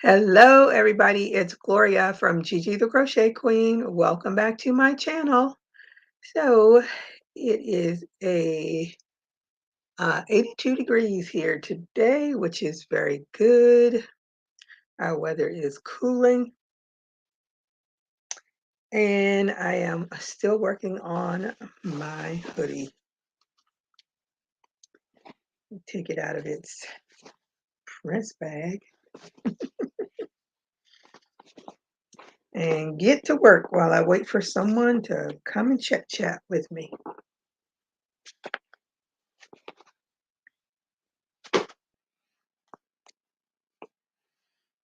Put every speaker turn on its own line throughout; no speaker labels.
Hello, everybody. It's Gloria from Gigi the Crochet Queen. Welcome back to my channel. So it is 82 degrees here today, which is very good. Our weather is cooling, and I am still working on my hoodie. Take it out of its press bag and get to work while I wait for someone to come and chat with me.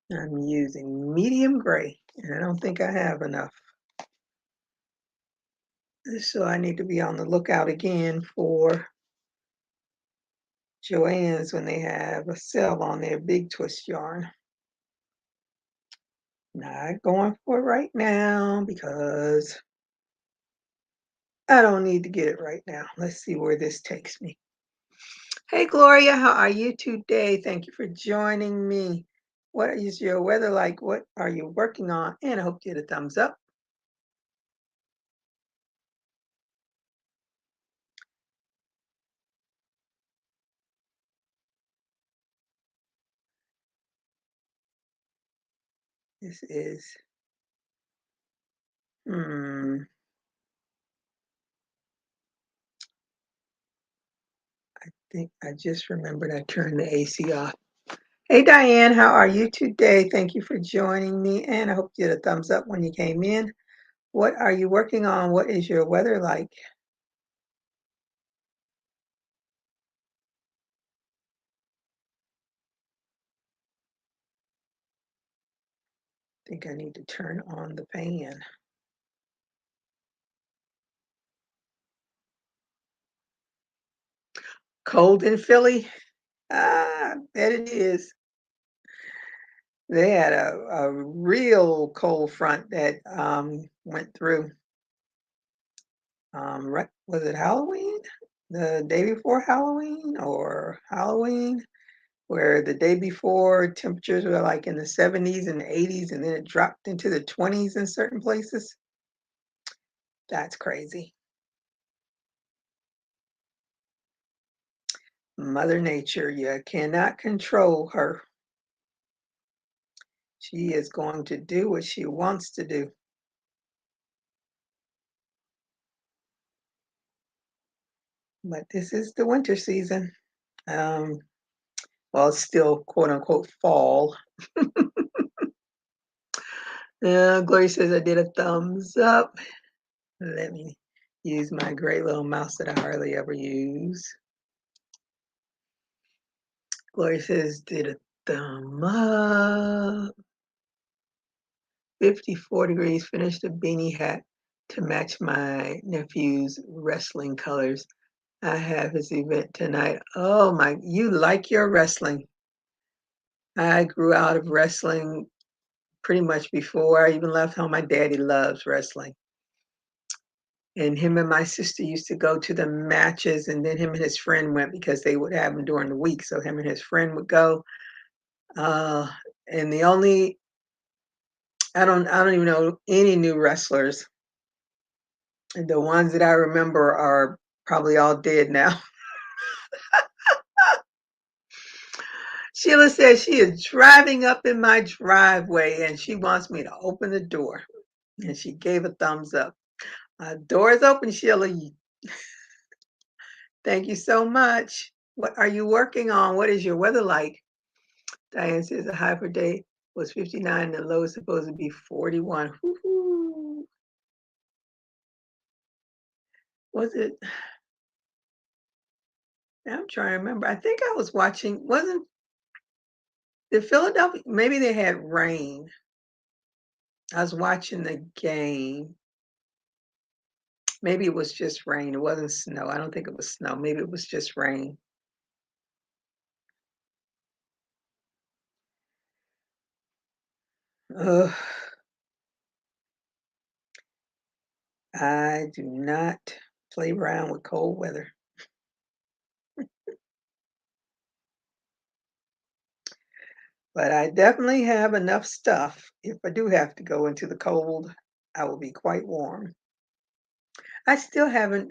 I'm using medium gray, and I don't think I have enough. So I need to be on the lookout again for Joann's when they have a sale on their big twist yarn. Not going for it right now because I don't need to get it right now. Let's see where this takes me. Hey Gloria, how are you today? Thank you for joining me. What is your weather like? What are you working on? And I hope you get a thumbs up. This is, I think I just remembered I turned the AC off. Hey Diane, how are you today? Thank you for joining me, and I hope you had a thumbs up when you came in. What are you working on? What is your weather like? I think I need to turn on the fan. Cold in Philly? Ah, I bet it is. They had a real cold front that went through. Right, was it Halloween? The day before Halloween or Halloween? Where the day before temperatures were like in the 70s and 80s, and then it dropped into the 20s in certain places. That's crazy. Mother Nature, you cannot control her. She is going to do what she wants to do. But this is the winter season. Um, well, it's still quote unquote fall. Gloria says I did a thumbs up. Let me use my great little mouse that I hardly ever use. Gloria says did a thumb up. 54 degrees, finished a beanie hat to match my nephew's wrestling colors. I have his event tonight. Oh my, you like your wrestling. I grew out of wrestling pretty much before I even left home. My daddy loves wrestling. And him and my sister used to go to the matches, and then him and his friend went because they would have them during the week. So him and his friend would go. Uh, and the only I don't even know any new wrestlers. The ones that I remember are probably all dead now. Sheila says she is driving up in my driveway and she wants me to open the door. And she gave a thumbs up. Door is open, Sheila. Thank you so much. What are you working on? What is your weather like? Diane says the high for day was 59 and the low is supposed to be 41. Woo-hoo. Was it? I'm trying to remember. I think I was watching, wasn't the Philadelphia, maybe they had rain. I was watching the game. Maybe it was just rain. It wasn't snow. I don't think it was snow. Maybe it was just rain. Ugh, I do not play around with cold weather. But I definitely have enough stuff. If I do have to go into the cold, I will be quite warm. I still haven't,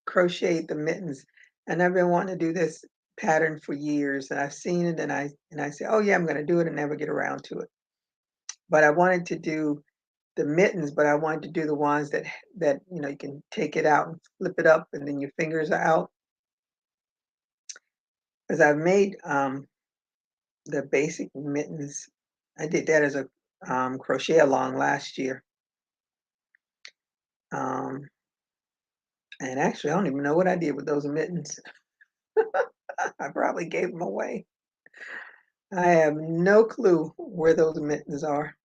crocheted the mittens, and I've been wanting to do this pattern for years, and I've seen it, and I say, "Oh, yeah, I'm gonna do it," and never get around to it. But I wanted to do the mittens, but I wanted to do the ones that you can take it out and flip it up, and then your fingers are out. Because 'Cause I've made, the basic mittens. I did that as a, crochet along last year, um, and actually, I don't even know what I did with those mittens. I probably gave them away. I have no clue where those mittens are,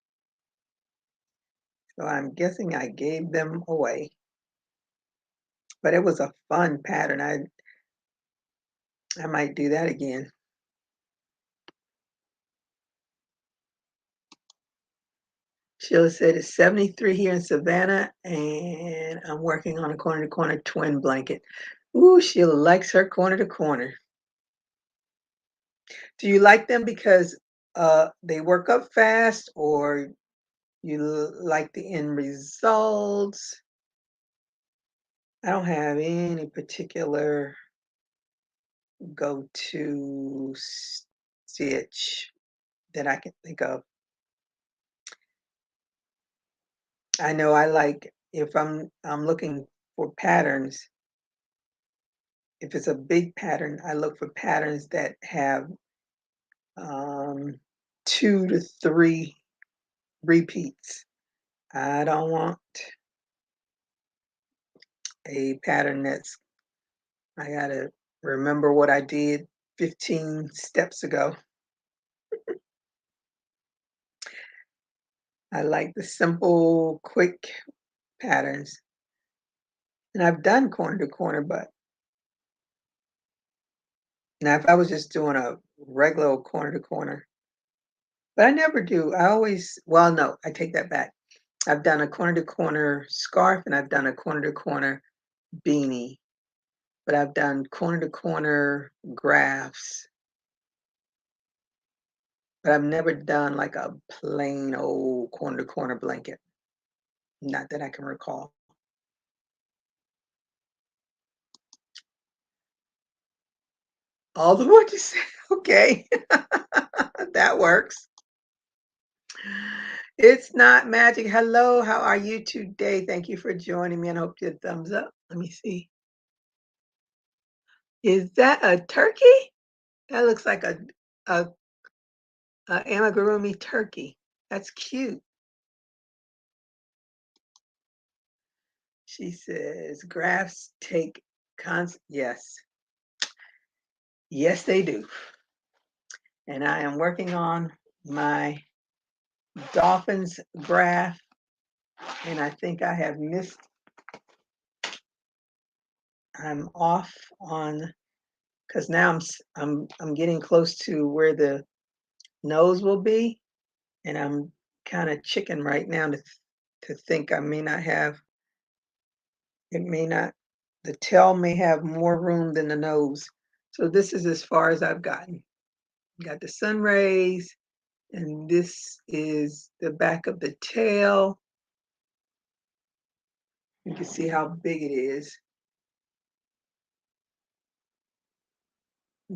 so I'm guessing I gave them away. But it was a fun pattern. I might do that again. Sheila said it's 73 here in Savannah, and I'm working on a corner to corner twin blanket. Ooh, Sheila likes her corner to corner. Do you like them because they work up fast, or you like the end results? I don't have any particular go-to stitch that I can think of. I know I like if I'm looking for patterns, if it's a big pattern, I look for patterns that have um 2 to 3 repeats. I don't want a pattern that's I gotta remember what I did 15 steps ago. I like the simple, quick patterns. And I've done corner to corner, but now if I was just doing a regular old corner to corner, but I never do. I always, well, no, I take that back. I've done a corner to corner scarf and I've done a corner to corner beanie, but I've done corner to corner graphs, but I've never done like a plain old corner to corner blanket. Not that I can recall. All the what you said. Okay. That works. It's not magic. Hello, how are you today? Thank you for joining me and I hope you thumbs up. Let me see. Is that a turkey? That looks like a, a amigurumi turkey. That's cute. She says graphs take yes. Yes, they do. And I am working on my dolphins graph, and I think I have missed. I'm off on because now I'm getting close to where the nose will be, and I'm kind of chicken right now to think I may not have it may not the tail may have more room than the nose. So this is as far as I've gotten. Got the sun rays, and this is the back of the tail. You can see how big it is.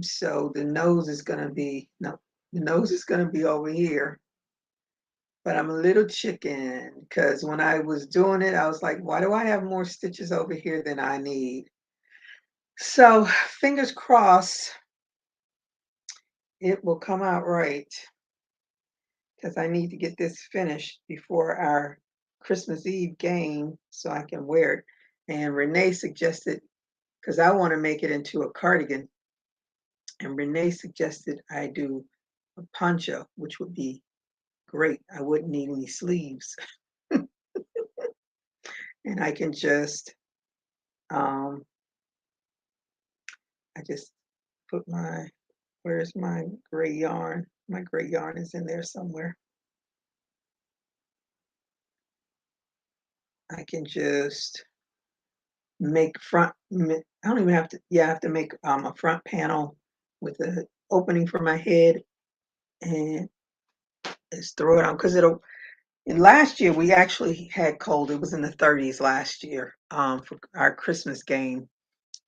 So the nose is gonna be no, the nose is gonna be over here. But I'm a little chicken because when I was doing it, I was like, why do I have more stitches over here than I need? So fingers crossed it will come out right because I need to get this finished before our Christmas Eve game so I can wear it. And Renee suggested, because I want to make it into a cardigan, and Renee suggested I do a poncho, which would be great. I wouldn't need any sleeves. And I can just um I just put where's my gray yarn? My gray yarn is in there somewhere. I can just make I don't even have to, yeah, I have to make a front panel with an opening for my head and let's throw it on because it'll. Last year we actually had cold. It was in the 30s last year for our Christmas game.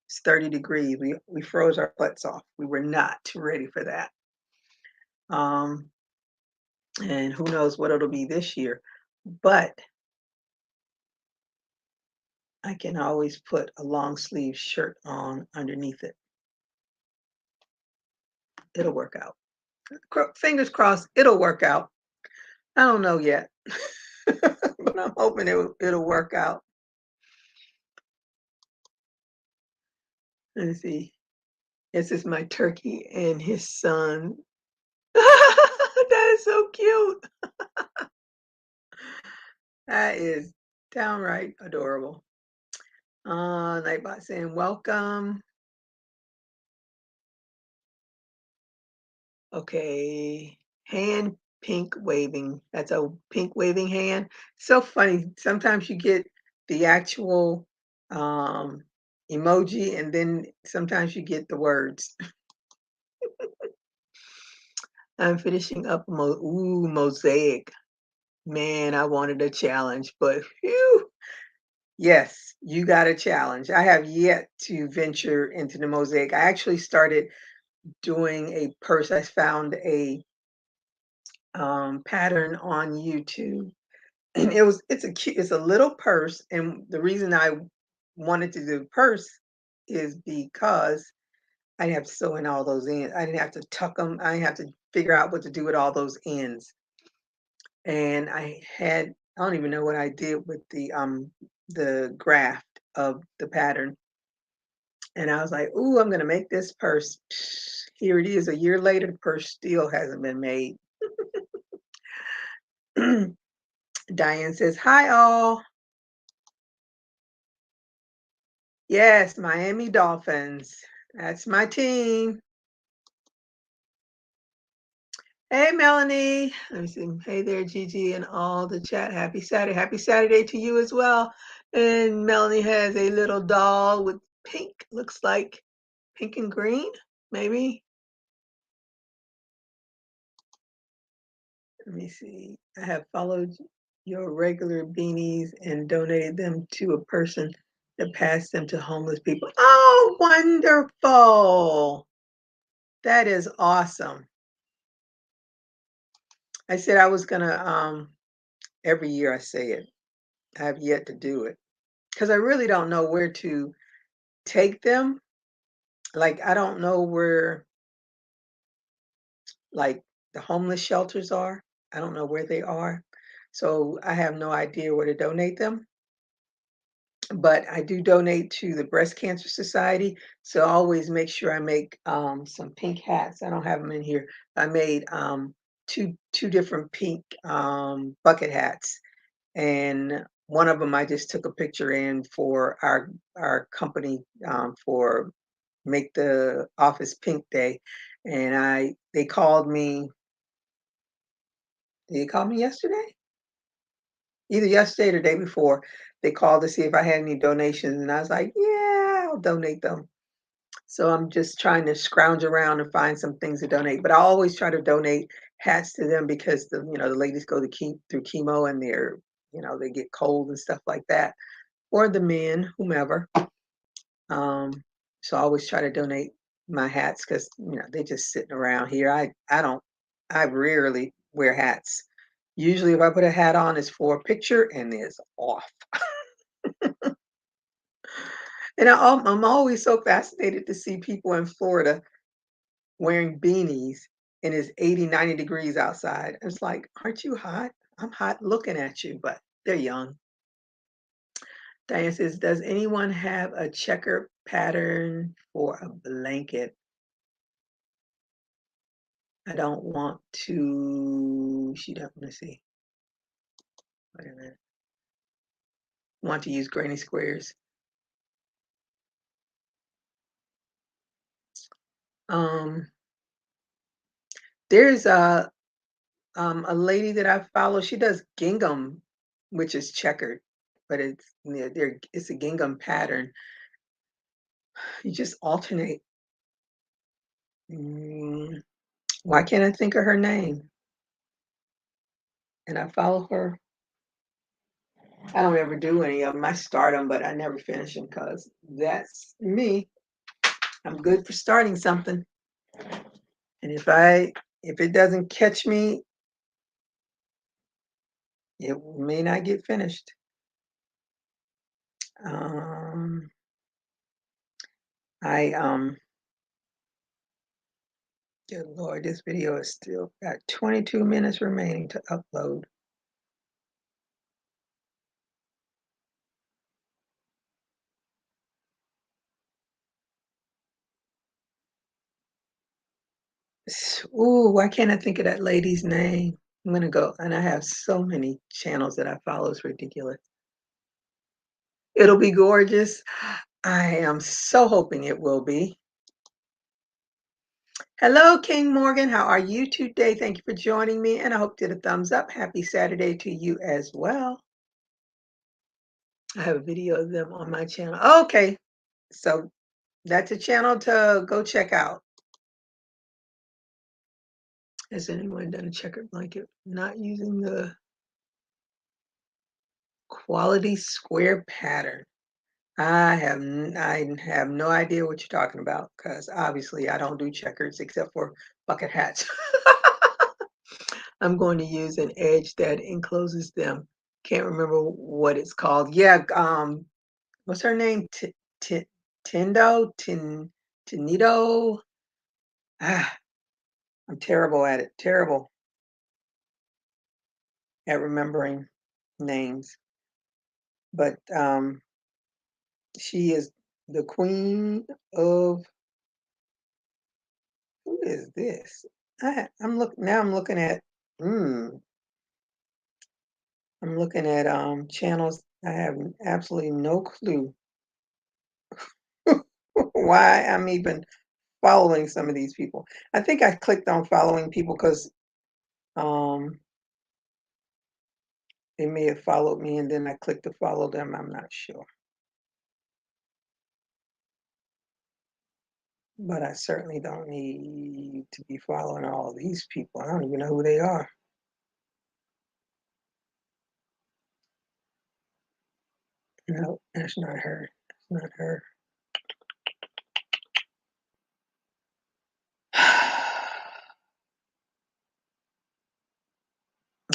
It's 30 degrees. We froze our butts off. We were not ready for that. Um, and who knows what it'll be this year. But I can always put a long sleeve shirt on underneath it. It'll work out. Fingers crossed, it'll work out. I don't know yet, but I'm hoping it'll work out. Let's see. This is my turkey and his son. That is so cute. That is downright adorable. Nightbot saying welcome. Okay. Hand pink waving. That's a pink waving hand. So funny. Sometimes you get the actual um, emoji and then sometimes you get the words. I'm finishing up mosaic. Man, I wanted a challenge, but phew, yes, you got a challenge. I have yet to venture into the mosaic. I actually started doing a purse. I found a pattern on YouTube, and it's a little purse. And the reason I wanted to do purse is because I didn't have to sew in all those ends. I didn't have to tuck them. I didn't have to figure out what to do with all those ends. And I don't even know what I did with the graft of the pattern. And I was like, "Ooh, I'm gonna make this purse." Here it is. A year later, the purse still hasn't been made. Diane says, "Hi all." Yes, Miami Dolphins. That's my team. Hey, Melanie. Let me see. Hey there, Gigi, and all the chat. Happy Saturday. Happy Saturday to you as well. And Melanie has a little doll with pink, looks like pink and green, maybe. Let me see. I have followed your regular beanies and donated them to a person that passed them to homeless people. Oh, wonderful. That is awesome. I said I was gonna every year I say it. I have yet to do it because I really don't know where to take them. Like I don't know where like the homeless shelters are. I don't know where they are. So I have no idea where to donate them. But I do donate to the Breast Cancer Society. So I always make sure I make some pink hats. I don't have them in here. I made two different pink bucket hats, and one of them I just took a picture in for our company for make the office pink day, and they called me. Did they call me yesterday? Either yesterday or the day before. They called to see if I had any donations, and I was like, yeah, I'll donate them. So I'm just trying to scrounge around and find some things to donate. But I always try to donate hats to them because the ladies go to through chemo and they get cold and stuff like that, or the men, whomever. Um, so I always try to donate my hats because they're just sitting around here. I rarely wear hats. Usually, if I put a hat on, it's for a picture and it's off. And I'm always so fascinated to see people in Florida wearing beanies and it's 80, 90 degrees outside. It's like, aren't you hot? I'm hot looking at you, but they're young. Diane says, does anyone have a checker pattern for a blanket? I don't want to, she don't, let me see. Wait a minute. Want to use granny squares. Um, there's a lady that I follow. She does gingham, which is checkered, but it's a gingham pattern. You just alternate. Mm, Why can't I think of her name? And I follow her. I don't ever do any of them. I start them, but I never finish them because that's me. I'm good for starting something. And if it doesn't catch me, it may not get finished. Um, I Good Lord, this video is still got 22 minutes remaining to upload. Ooh, why can't I think of that lady's name? I'm gonna go, and I have so many channels that I follow. It's ridiculous. It'll be gorgeous. I am so hoping it will be. Hello, King Morgan. How are you today? Thank you for joining me, and I hope you did a thumbs up. Happy Saturday to you as well. I have a video of them on my channel. Okay, so that's a channel to go check out. Has anyone done a checkered blanket not using the quality square pattern? I have no idea what you're talking about because obviously I don't do checkers except for bucket hats. I'm going to use an edge that encloses them. Can't remember what it's called. Yeah, what's her name? Tindo? Tinito? Ah, I'm terrible at it. Terrible at remembering names. But she is the queen of, who is this? I'm looking at mm, I'm looking at channels. I have absolutely no clue why I'm even following some of these people. I think I clicked on following people because um they may have followed me and then I clicked to follow them. I'm not sure. But I certainly don't need to be following all these people. I don't even know who they are. No, that's not her. That's not her.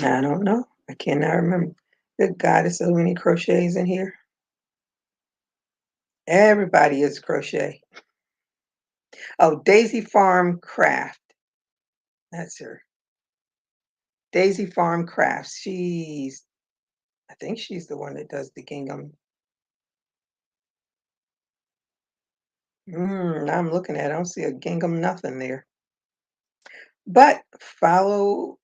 I don't know. I cannot remember. Good God, there's so many crochets in here. Everybody is crochet. Oh, Daisy Farm Craft. That's her. Daisy Farm Crafts. I think she's the one that does the gingham. Now I'm looking at it. I don't see a gingham nothing there. But follow,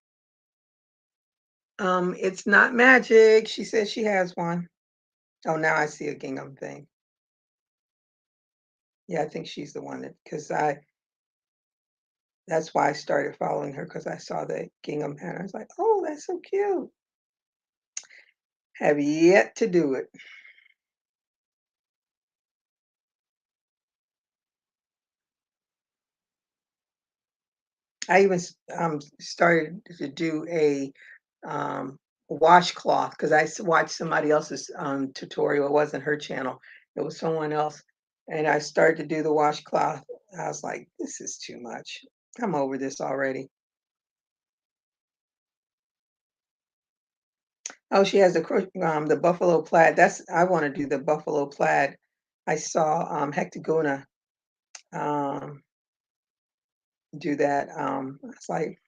it's not magic. She says she has one. Oh, now I see a gingham thing. Yeah, I think she's the one that's why I started following her because I saw the gingham pattern. I was like, oh, that's so cute. Have yet to do it. I even started to do a washcloth because watched somebody else's tutorial. It wasn't her channel, it was someone else. And I started to do the washcloth. I was like, this is too much. I'm over this already. Oh, she has the buffalo plaid. I want to do the buffalo plaid. I saw Hectagona um, do that. I was like,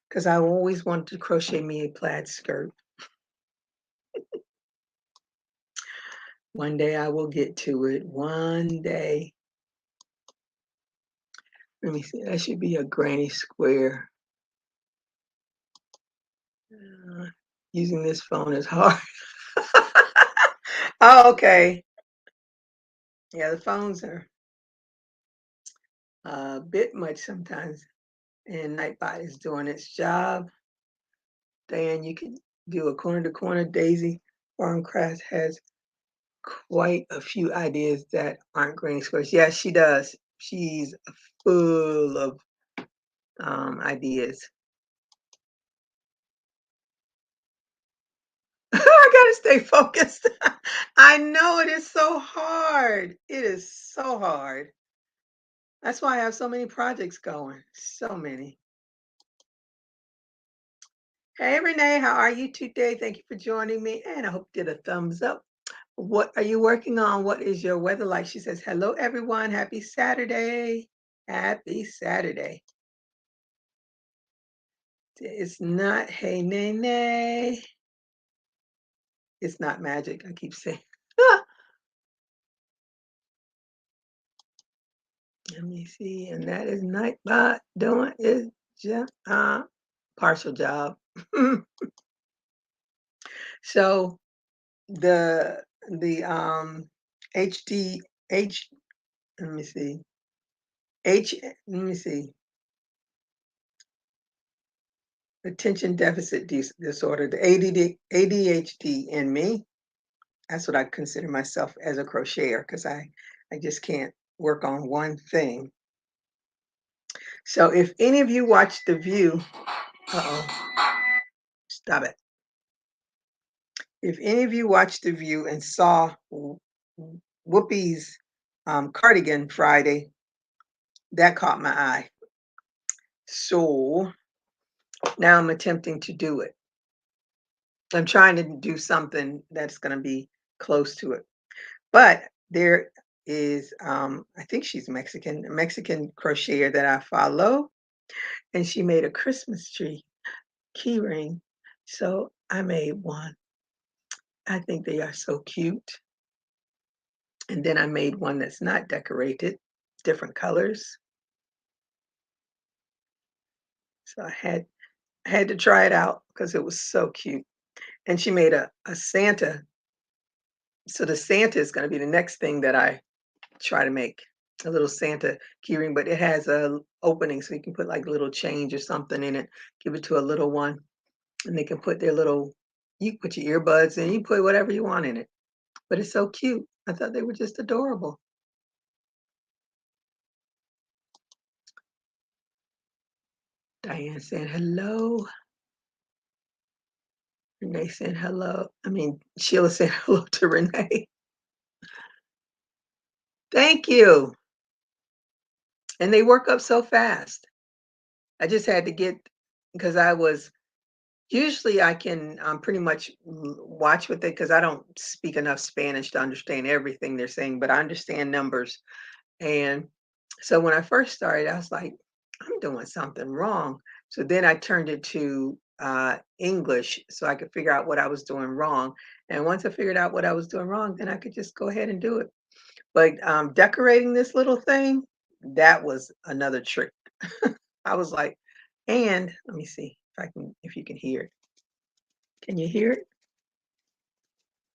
because I always wanted to crochet me a plaid skirt. One day I will get to it. One day. Let me see. That should be a granny square. Uh, Using this phone is hard. Oh, okay. Yeah, the phones are a bit much sometimes. And Nightbot is doing its job. Diane, you can do a corner to corner. Daisy Farmcraft has quite a few ideas that aren't granny squares. Yeah, she does. She's full of ideas. I gotta stay focused. I know it is so hard. It is so hard. That's why I have so many projects going. So many. Hey Renee, how are you today? Thank you for joining me. And I hope you did a thumbs up. What are you working on? What is your weather like? She says, hello everyone. Happy Saturday. Happy Saturday. It's not hey Nene. It's not magic. I keep saying. Let me see. And that is Nightbot doing is just partial job. So the HD H let me see. Let me see. Attention deficit disorder, the ADHD in me. That's what I consider myself as a crocheter because I just can't work on one thing. So if any of you watch The View, stop it. If any of you watched The View and saw Whoopi's cardigan Friday, that caught my eye. So now I'm attempting to do it. I'm trying to do something that's going to be close to it. But there is, I think she's Mexican, a Mexican crocheter that I follow, and she made a Christmas tree key ring. So I made one. I think they are so cute. And then I made one that's not decorated, different colors. So I had to try it out because it was so cute. And she made a Santa. So the Santa is going to be the next thing that I try to make, a little Santa keyring, but it has a opening so you can put like a little change or something in it, give it to a little one, and they can put their little, you can put your earbuds in, you put whatever you want in it. But it's so cute. I thought they were just adorable. Diane saying hello. Renee saying hello. I mean, Sheila saying hello to Renee. Thank you. And they work up so fast. I just had to get, because I was, usually I can pretty much watch with it because I don't speak enough Spanish to understand everything they're saying, but I understand numbers. And so when I first started, I was like, I'm doing something wrong. So then I turned it to English so I could figure out what I was doing wrong. And once I figured out what I was doing wrong, then I could just go ahead and do it. But decorating this little thing, that was another trick. I was like, and let me see if you can hear it. Can you hear it?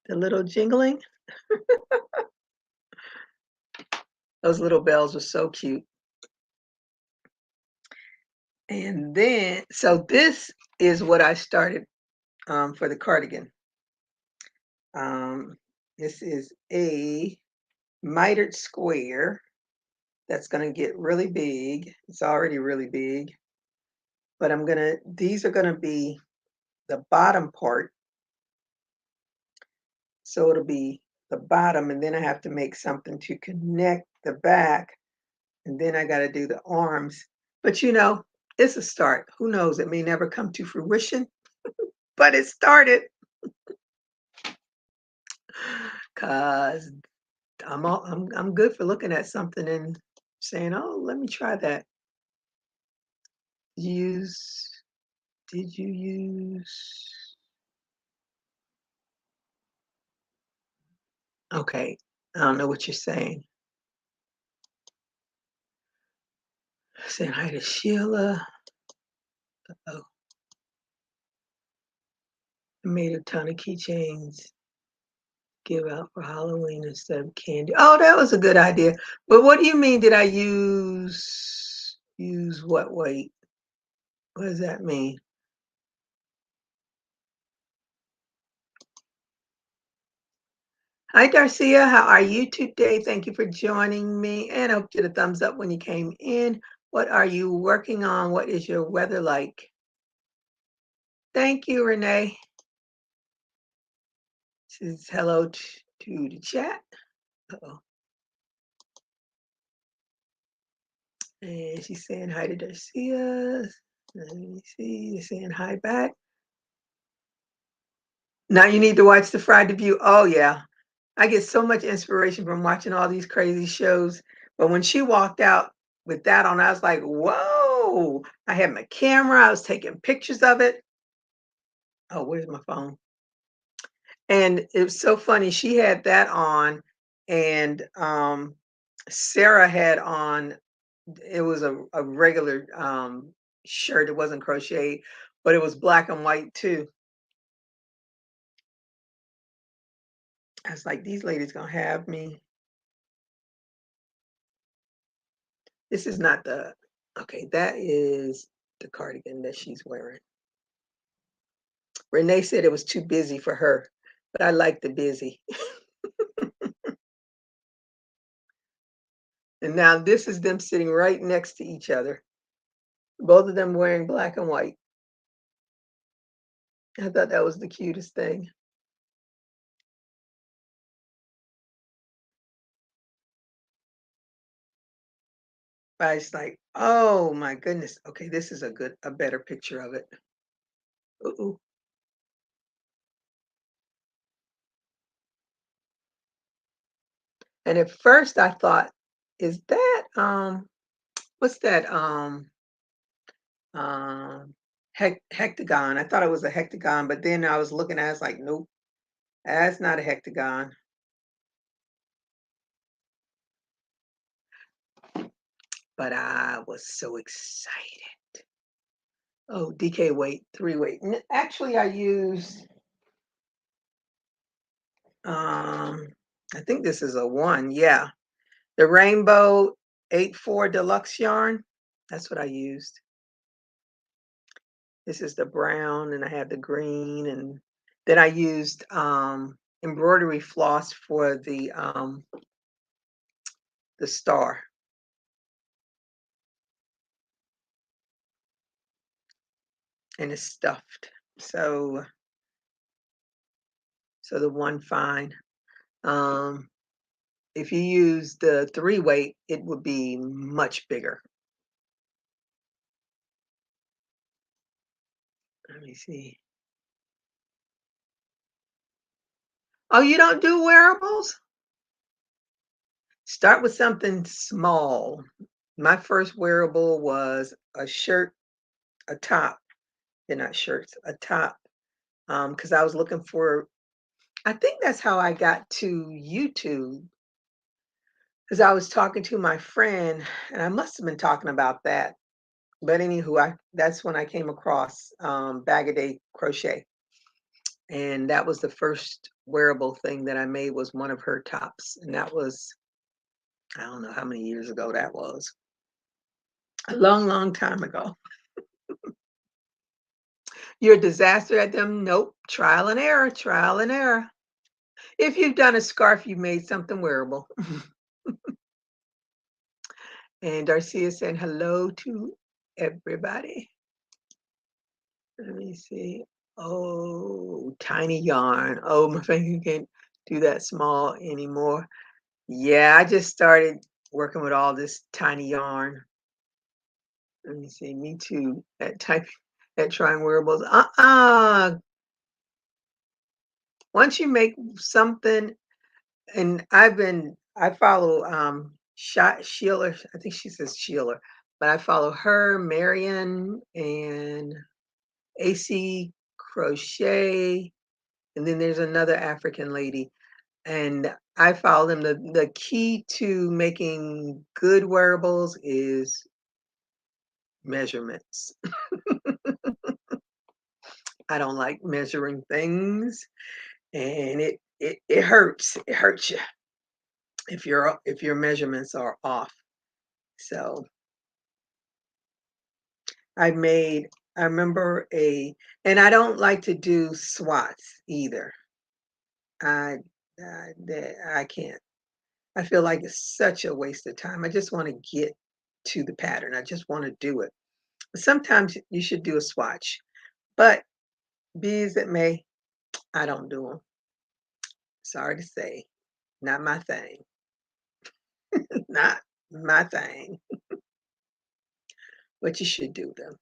The little jingling? Those little bells were so cute. And then, so this is what I started for the cardigan. This is a mitered square that's going to get really big. It's already really big, but these are going to be the bottom part. So it'll be the bottom, and then I have to make something to connect the back, and then I got to do the arms. But it's a start. Who knows? It may never come to fruition, but it started. Cause I'm good for looking at something and saying, "Oh, let me try that." Use Did you use? Okay, I don't know what you're saying. Saying hi to Sheila. Oh, I made a ton of keychains. Give out for Halloween instead of candy. Oh, that was a good idea. But what do you mean? Did I use what weight? What does that mean? Hi, Darcia. How are you today? Thank you for joining me. And I hope you did a thumbs up when you came in. What are you working on? What is your weather like? Thank you, Renee. Says hello to the chat. Uh-oh. And she's saying hi to Darcia. Let me see. You're saying hi back. Now you need to watch the Friday View. Oh, yeah. I get so much inspiration from watching all these crazy shows. But when she walked out with that on, I was like, whoa. I had my camera. I was taking pictures of it. Oh, where's my phone? And it was so funny. She had that on, and Sarah had on, it was a regular shirt. It wasn't crocheted, but it was black and white too. I was like, these ladies gonna have me. This is not the, okay, that is the cardigan that she's wearing. Renee said it was too busy for her, but I like the busy. And now this is them sitting right next to each other, both of them wearing black and white. I thought that was the cutest thing. I was like, oh my goodness. Okay, this is a better picture of it. Ooh. And at first I thought, is that what's that hectagon? I thought it was a hectagon, but then I was looking at it, it's like, nope, that's not a hectagon. But I was so excited. Oh, DK weight, 3 weight. Actually, I used I think this is a 1, yeah. The Rainbow 8-4 Deluxe yarn. That's what I used. This is the brown, and I had the green, and then I used embroidery floss for the star. And it's stuffed. So the 1 fine. If you use the 3-weight, it would be much bigger. Let me see. Oh, you don't do wearables? Start with something small. My first wearable was a shirt, a top. They're not shirts, a top. Because I was looking for, I think that's how I got to YouTube. Because I was talking to my friend, and I must have been talking about that. But anywho, that's when I came across Bag a Day Crochet. And that was the first wearable thing that I made, was one of her tops. And that was, I don't know how many years ago that was. A long, long time ago. You're a disaster at them? Nope. Trial and error, trial and error. If you've done a scarf, you made something wearable. And Darcia said hello to everybody. Let me see. Oh, tiny yarn. Oh, my finger can't do that small anymore. Yeah, I just started working with all this tiny yarn. Let me see. Me too. At trying wearables. Once you make something, and I follow Sheila, I think she says Sheila, but I follow her, Marion, and AC Crochet, and then there's another African lady, and I follow them. The key to making good wearables is measurements. I don't like measuring things, and it hurts. It hurts you if your measurements are off. So I made, I remember and I don't like to do swats either. I I can't. I feel like it's such a waste of time. I just want to get to the pattern. I just want to do it. Sometimes you should do a swatch, but be as it may, I don't do them. Sorry to say, not my thing. Not my thing. But you should do them.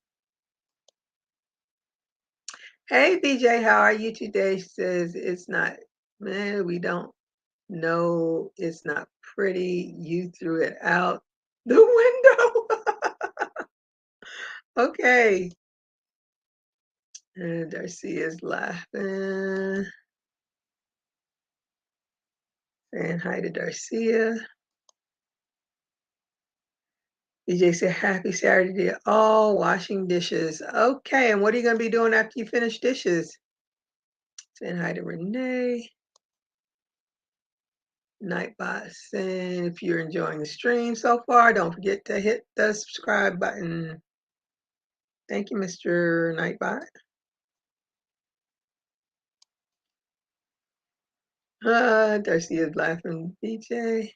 Hey, BJ, how are you today? She says it's not, man, we don't know it's not pretty. You threw it out the window. Okay. And Darcy is laughing. Saying hi to Darcia. DJ said, happy Saturday to all, washing dishes. Okay, and what are you going to be doing after you finish dishes? Saying hi to Renee. Nightbot saying, if you're enjoying the stream so far, don't forget to hit the subscribe button. Thank you, Mr. Nightbot. Darcy is laughing. BJ.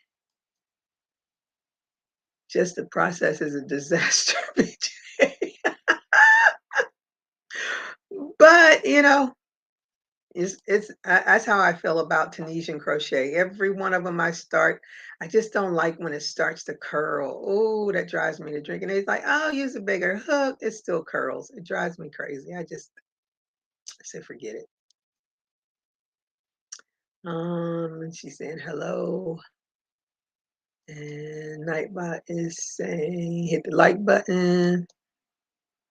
Just the process is a disaster, BJ. But, you know, that's how I feel about Tunisian crochet. Every one of them I just don't like when it starts to curl. Oh, that drives me to drink. And it's like, oh, use a bigger hook. It still curls. It drives me crazy. I say forget it. And she's saying hello. And Nightbot is saying hit the like button.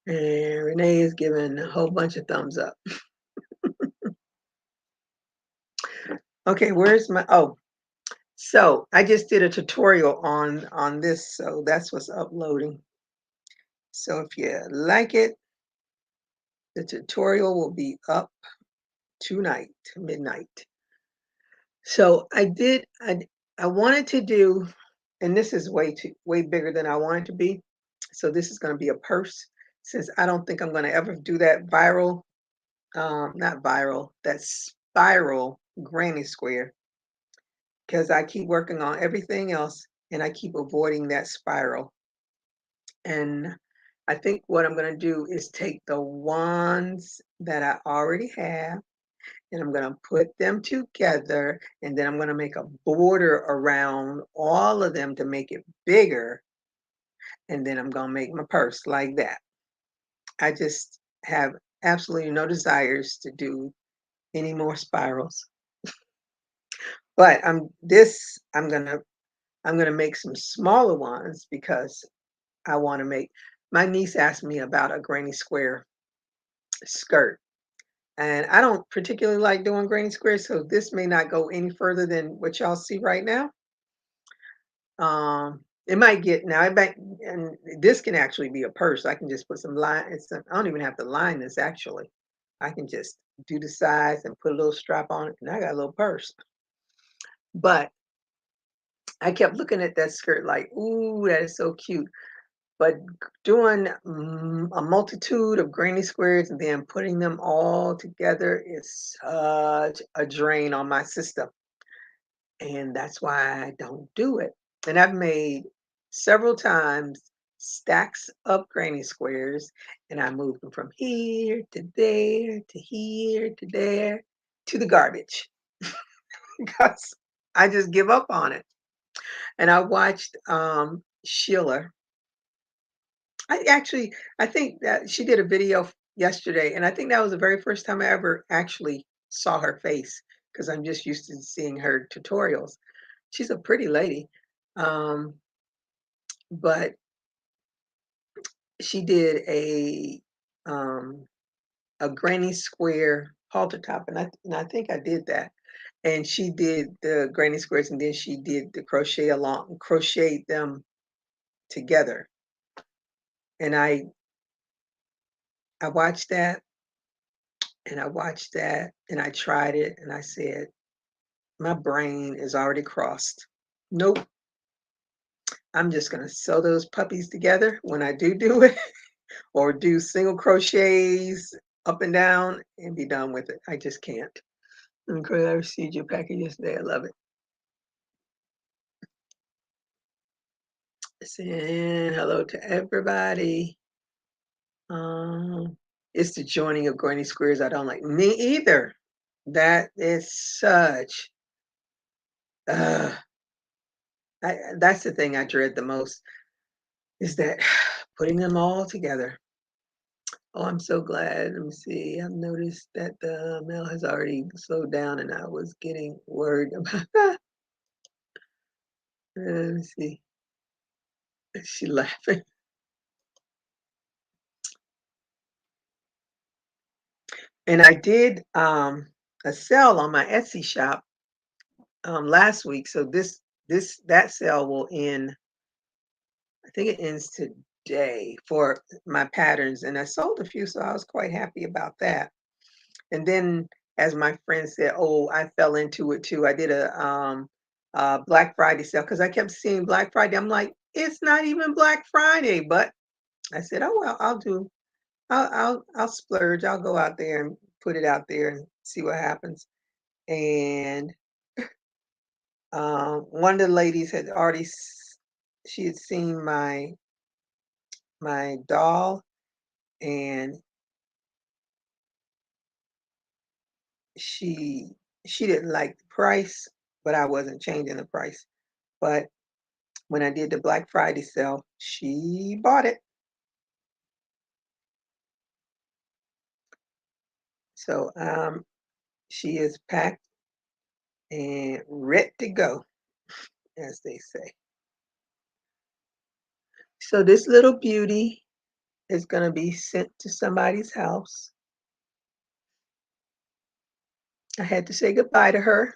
And Renee is giving a whole bunch of thumbs up. Okay, where's my so I just did a tutorial on this, so that's what's uploading. So if you like it, the tutorial will be up tonight, midnight. So I wanted to do, and this is way bigger than I want it to be. So this is going to be a purse, since I don't think I'm going to ever do that not viral, that spiral granny square, because I keep working on everything else and I keep avoiding that spiral. And I think what I'm going to do is take the ones that I already have and I'm going to put them together, and then I'm going to make a border around all of them to make it bigger, and then I'm going to make my purse like that. I just have absolutely no desires to do any more spirals. But I'm gonna make some smaller ones because I want to make. My niece asked me about a granny square skirt, and I don't particularly like doing granny squares, so this may not go any further than what y'all see right now. It might get now. And this can actually be a purse. I can just put some line. I don't even have to line this actually. I can just do the size and put a little strap on it, and I got a little purse. But I kept looking at that skirt like, ooh, that is so cute. But doing a multitude of granny squares and then putting them all together is such a drain on my system. And that's why I don't do it. And I've made several times stacks of granny squares, and I moved them from here to there to here to there to the garbage because I just give up on it. And I watched Sheila. I think that she did a video yesterday, and I think that was the very first time I ever actually saw her face because I'm just used to seeing her tutorials. She's a pretty lady, um, but she did a granny square halter top, and I think I did that. And she did the granny squares, and then she did the crocheted them together. And I watched that and I watched that and I tried it and I said, my brain is already crossed. Nope. I'm just going to sew those puppies together when I do it or do single crochets up and down and be done with it. I just can't. And Chris, I received your package yesterday. I love it. Saying hello to everybody. Um, it's the joining of Granny Squares I don't like. Me either. That is such. Uh, that's the thing I dread the most is that putting them all together. Oh, I'm so glad. Let me see. I've noticed that the mail has already slowed down, and I was getting worried about that. Let me see. Is she laughing? And I did a sale on my Etsy shop last week. So that sale will end. I think it ends today for my patterns, and I sold a few, so I was quite happy about that. And then, as my friend said, "Oh, I fell into it too." I did a Black Friday sale because I kept seeing Black Friday. I'm like, it's not even Black Friday, but I said, "Oh well, I'll splurge. I'll go out there and put it out there and see what happens." And one of the ladies had she had seen my doll, and she she didn't like the price, but I wasn't changing the price. But when I did the Black Friday sale, she bought it. So she is packed and ready to go, as they say. So this little beauty is going to be sent to somebody's house. I had to say goodbye to her,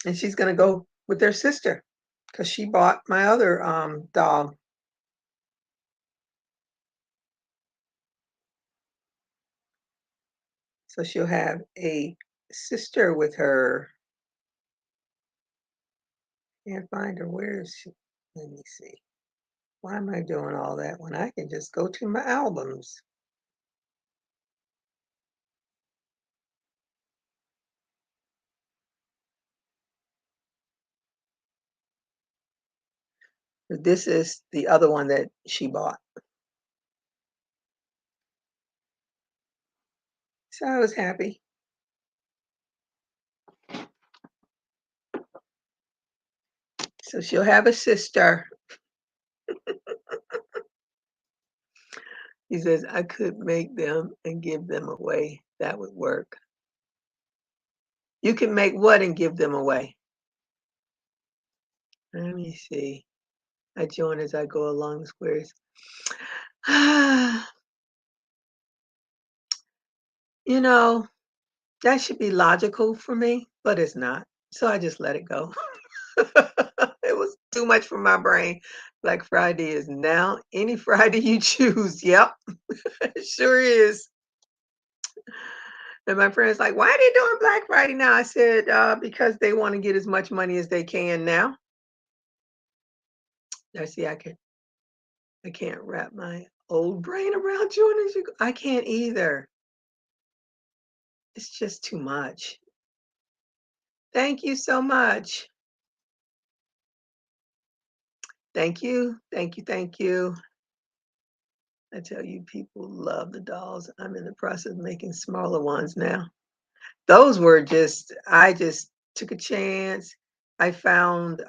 and she's going to go with her sister because she bought my other doll. So she'll have a sister with her. Can't find her. Where is she? Let me see. Why am I doing all that when I can just go to my albums? This is the other one that she bought. So I was happy. So she'll have a sister. He says, I could make them and give them away. That would work. You can make what and give them away? Let me see. I join as I go along the squares. You know, that should be logical for me, but it's not. So I just let it go. It was too much for my brain. Black Friday is now any Friday you choose. Yep, it sure is. And my friend's like, why are they doing Black Friday now? I said, because they want to get as much money as they can now. I see, I can't wrap my old brain around joining you. I can't either. It's just too much. Thank you so much. Thank you. Thank you. Thank you. I tell you, people love the dolls. I'm in the process of making smaller ones now. Those were I just took a chance. I found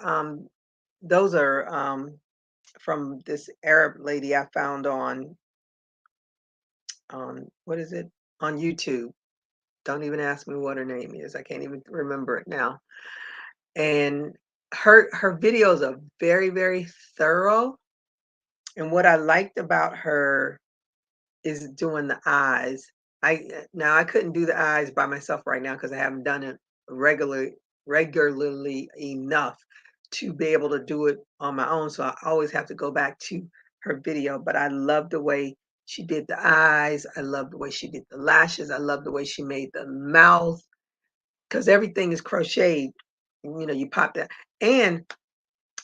those are from this Arab lady I found on what is it? On YouTube. Don't even ask me what her name is. I can't even remember it now. And her videos are very, very thorough. And what I liked about her is doing the eyes. Now I couldn't do the eyes by myself right now because I haven't done it regularly enough to be able to do it on my own. So I always have to go back to her video. But I love the way she did the eyes. I love the way she did the lashes. I love the way she made the mouth because everything is crocheted. You know, you pop that. And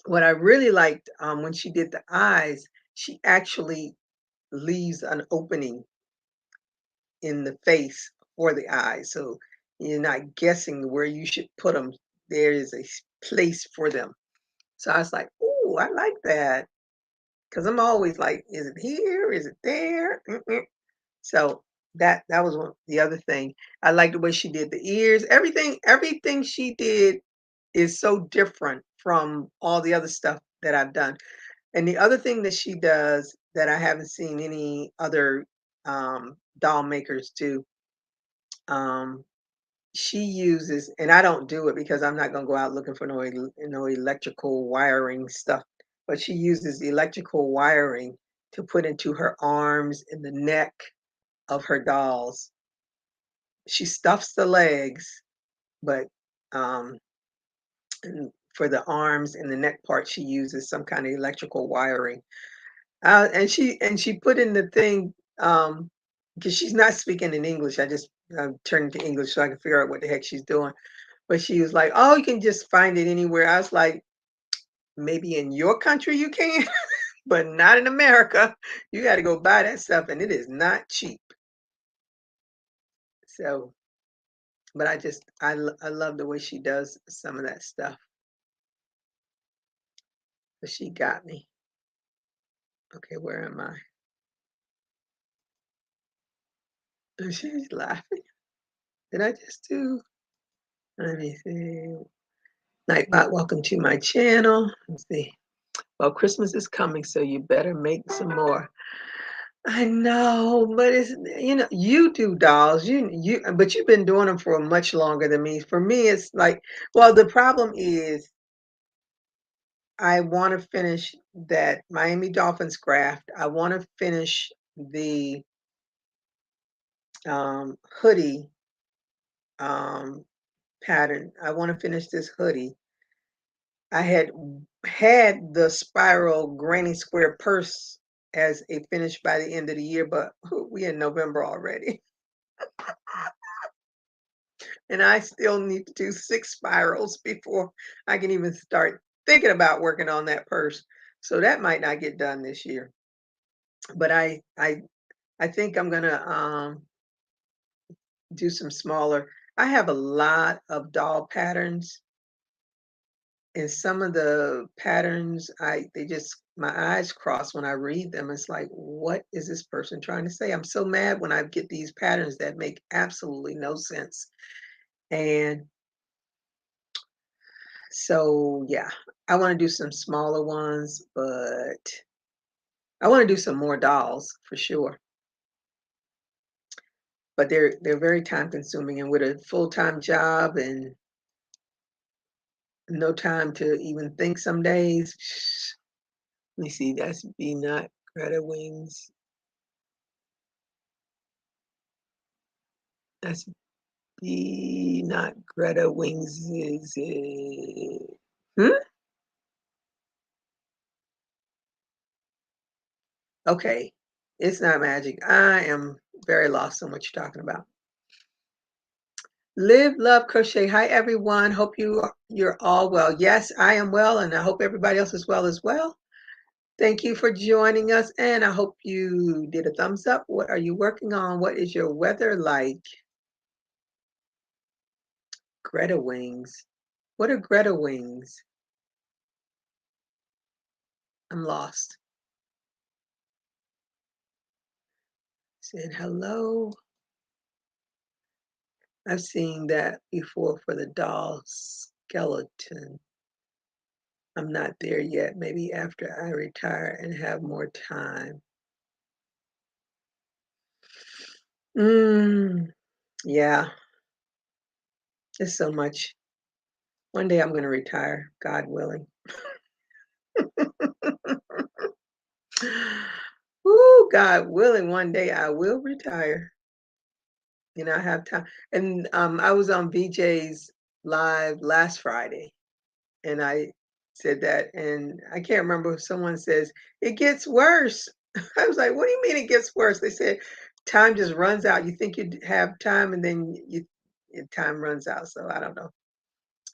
what I really liked when she did the eyes, she actually leaves an opening in the face for the eyes. So you're not guessing where you should put them. There is a place for them. So I was like, "Ooh, I like that." Because I'm always like, "Is it here? Is it there?" Mm-mm. So that was the other thing. I like the way she did the ears. Everything she did is so different from all the other stuff that I've done. And the other thing that she does that I haven't seen any other doll makers do, um, she uses, and I don't do it because I'm not going to go out looking for no electrical wiring stuff. But she uses electrical wiring to put into her arms and the neck of her dolls. She stuffs the legs, but um, and for the arms and the neck part, she uses some kind of electrical wiring. And she put in the thing, because she's not speaking in English. I just turned to English so I can figure out what the heck she's doing. But she was like, "Oh, you can just find it anywhere." I was like, "Maybe in your country you can, but not in America. You got to go buy that stuff, and it is not cheap." So, but I love the way she does some of that stuff. But she got me. Okay, where am I? And she's laughing. Did I just do? Let me see. Nightbot, welcome to my channel. Let's see. Well, Christmas is coming, so you better make some more. I know, but it's you do dolls. But you've been doing them for much longer than me. For me, it's like, well, the problem is I want to finish that Miami Dolphins graft. I want to finish the hoodie um, pattern. I want to finish this hoodie. I had the spiral granny square purse as a finish by the end of the year, but we in November already. And I still need to do 6 spirals before I can even start thinking about working on that purse. So that might not get done this year. But I think I'm gonna do some smaller. I have a lot of doll patterns, and some of the patterns they just my eyes cross when I read them. It's like, what is this person trying to say? I'm so mad when I get these patterns that make absolutely no sense. And so yeah, I want to do some smaller ones, but I want to do some more dolls for sure. But they're very time consuming, and with a full-time job and no time to even think some days. Let me see, that's B not Greta Wings. That's B not Greta Wings is it? Hmm? Okay. It's not magic. I am very lost on what you're talking about. Live, love, crochet. Hi everyone. Hope you're all well. Yes, I am well, and I hope everybody else is well as well. Thank you for joining us, and I hope you did a thumbs up. What are you working on? What is your weather like? Greta wings. What are Greta wings? I'm lost. Said hello. I've seen that before for the doll skeleton. I'm not there yet. Maybe after I retire and have more time. Yeah, there's so much. One day I'm going to retire, God willing. Ooh, God willing, one day I will retire. I have time. And I was on VJ's live last Friday, and I said that, and I can't remember if someone says it gets worse. I was like, "What do you mean it gets worse?" They said time just runs out. You think you have time, and then time runs out. So I don't know.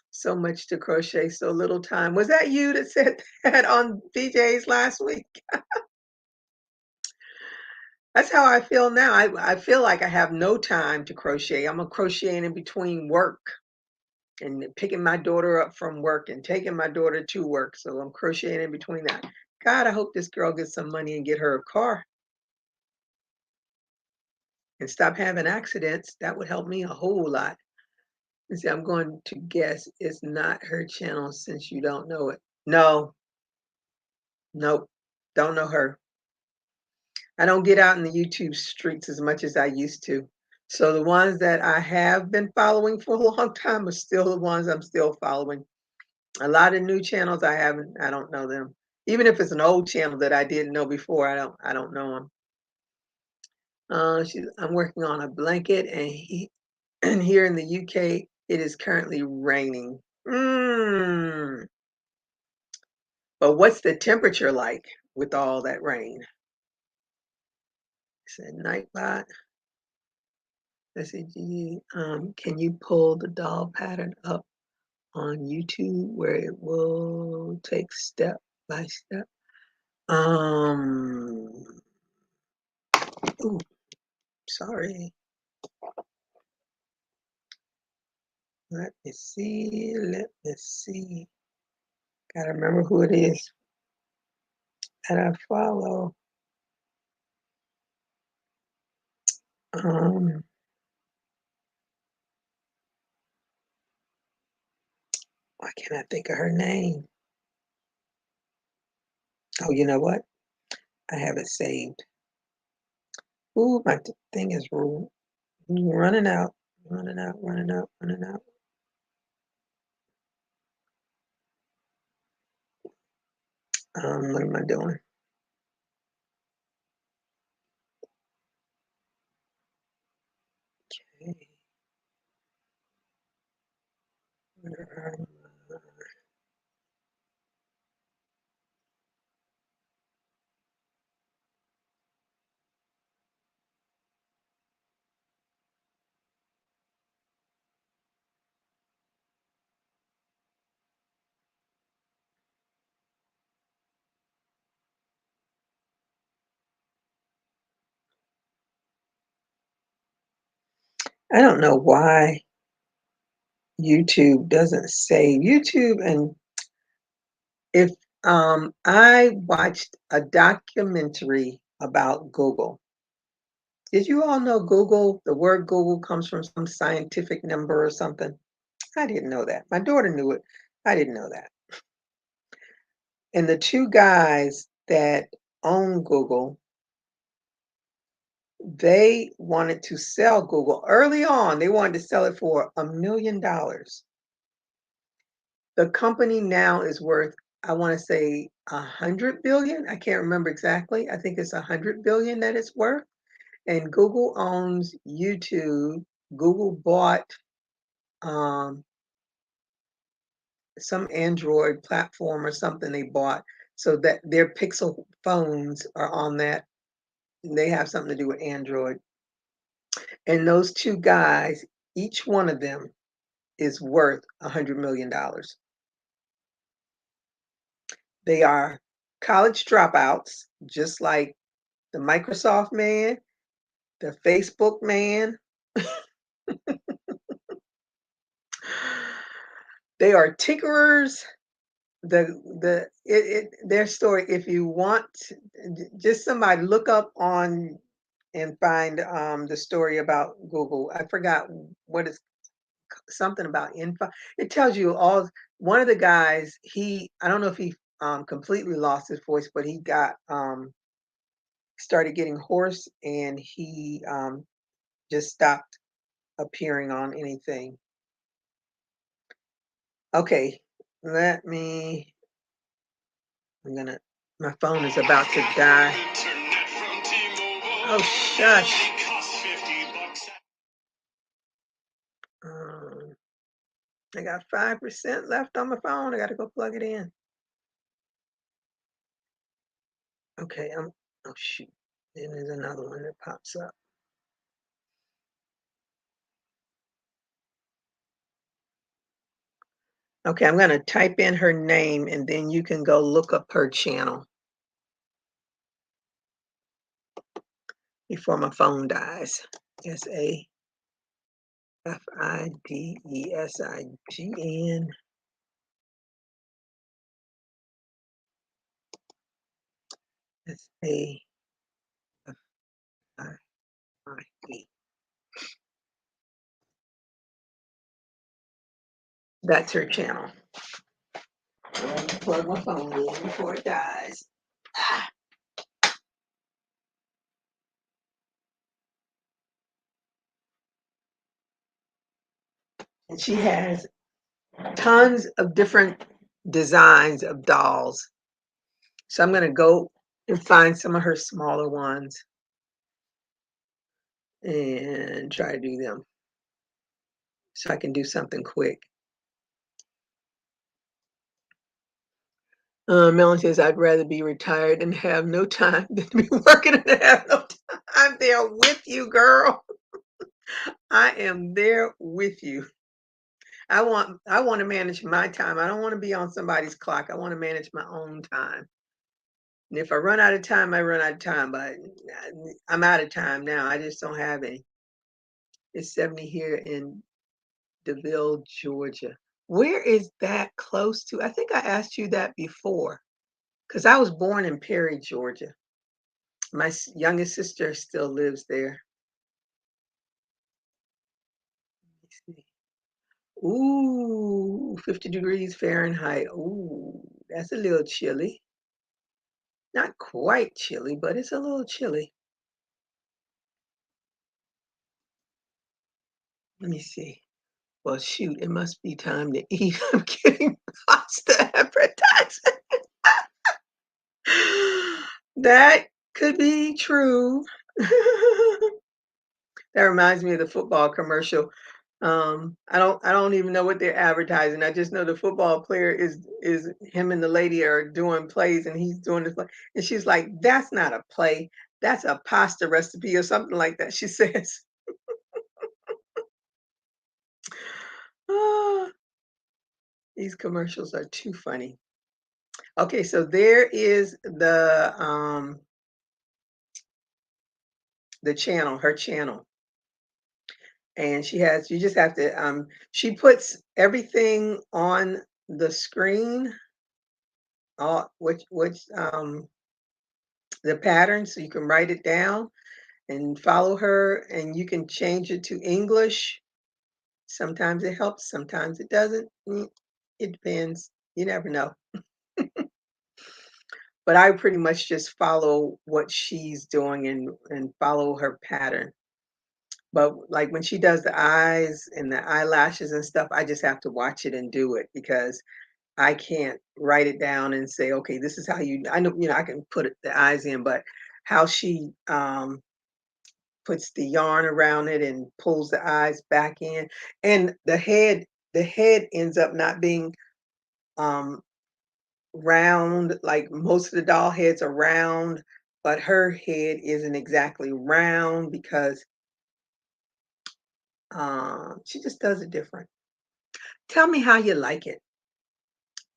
So much to crochet, so little time. Was that you that said that on VJ's last week? That's how I feel now. I feel like I have no time to crochet. I'm a crocheting in between work. and picking my daughter up from work and taking my daughter to work. So I'm crocheting in between that. God, I hope this girl gets some money and get her a car and stop having accidents. That would help me a whole lot. And see, I'm going to guess it's not her channel since you don't know it. No, nope, don't know her. I don't get out in the YouTube streets as much as I used to. So the ones that I have been following for a long time are still the ones I'm still following. A lot of new channels I don't know them. Even if it's an old channel that I didn't know before, I don't know them. I'm working on a blanket, and here in the UK, it is currently raining. But what's the temperature like with all that rain? It's a Nightbot. Let's see, can you pull the doll pattern up on YouTube where it will take step by step? Ooh, sorry. Let me see. Let me see. Gotta remember who it is that I follow. Um, why can't I think of her name? Oh, you know what? I have it saved. Ooh, my thing is running out, running out, running out, running out. What am I doing? Okay. Where am I? I don't know why YouTube doesn't save. YouTube, and if I watched a documentary about Google. Did you all know Google, the word Google comes from some scientific number or something? I didn't know that. My daughter knew it. I didn't know that. And the two guys that own Google, they wanted to sell Google early on. They wanted to sell it for $1 million. The company now is worth, I want to say 100 billion. I can't remember exactly. I think it's 100 billion that it's worth. And Google owns YouTube. Google bought um, some Android platform or something they bought so that their Pixel phones are on that. They have something to do with Android. And those two guys, each one of them is worth $100 million. They are college dropouts, just like the Microsoft man, the Facebook man. They are tinkerers. Their story, if you want, just somebody look up on and find the story about Google. I forgot what it's, something about info. It tells you all. One of the guys, I don't know if he completely lost his voice, but he got started getting hoarse, and he just stopped appearing on anything. Okay, my phone is about to die. Oh, shush. Um, I got 5% left on my phone. I got to go plug it in. Okay, oh shoot. Then there's another one that pops up. Okay, I'm going to type in her name and then you can go look up her channel before my phone dies. SA. Fidesign. SAFID. That's her channel. I'm going to plug my phone in before it dies. Ah. And she has tons of different designs of dolls. So I'm going to go and find some of her smaller ones and try to do them so I can do something quick. Melanie says, I'd rather be retired and have no time than to be working and have no time. I'm there with you, girl. I am there with you. I want to manage my time. I don't want to be on somebody's clock. I want to manage my own time. And if I run out of time, I run out of time. But I'm out of time now. I just don't have any. It's 70 here in DeVille, Georgia. Where is that close to? I think I asked you that before because I was born in Perry, Georgia. My youngest sister still lives there. Ooh, 50 degrees Fahrenheit. Ooh, that's a little chilly. Not quite chilly, but it's a little chilly. Let me see. Well, shoot, it must be time to eat. I'm getting pasta appetizing. That could be true. That reminds me of the football commercial. I don't even know what they're advertising. I just know the football player is him and the lady are doing plays and he's doing this play. And she's like, that's not a play. That's a pasta recipe or something like that, she says. Ah, these commercials are too funny. Okay, so there is the channel, her channel. And you just have to she puts everything on the screen, all which the pattern, so you can write it down and follow her, and you can change it to English. Sometimes it helps, sometimes it doesn't. It depends. You never know. But I pretty much just follow what she's doing and follow her pattern. But like when she does the eyes and the eyelashes and stuff, I just have to watch it and do it because I can't write it down and say, okay, this is how I know, I can put the eyes in, but how she puts the yarn around it and pulls the eyes back in, and the head ends up not being um round, like most of the doll heads are round, but her head isn't exactly round because she just does it different. Tell me how you like it.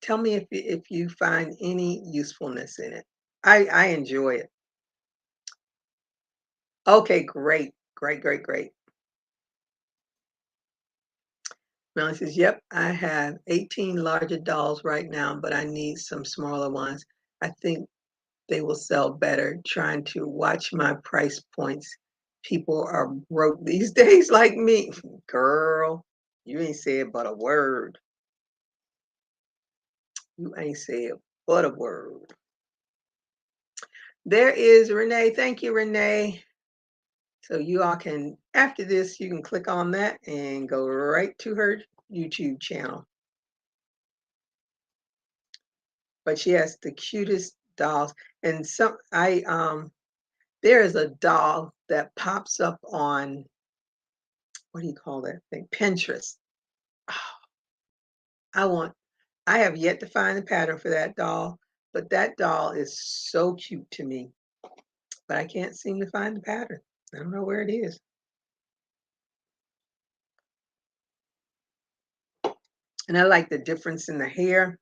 Tell me if you find any usefulness in it. I enjoy it. Okay, great. Great, great, great. Melanie says, "Yep, I have 18 larger dolls right now, but I need some smaller ones. I think they will sell better. Trying to watch my price points. People are broke these days like me." Girl, you ain't said but a word. You ain't said but a word. There is Renee. Thank you, Renee. So you all can, after this, you can click on that and go right to her YouTube channel. But she has the cutest dolls. And there is a doll that pops up on, what do you call that thing? Pinterest. Oh, I want, I have yet to find the pattern for that doll, but that doll is so cute to me. But I can't seem to find the pattern. I don't know where it is. And I like the difference in the hair.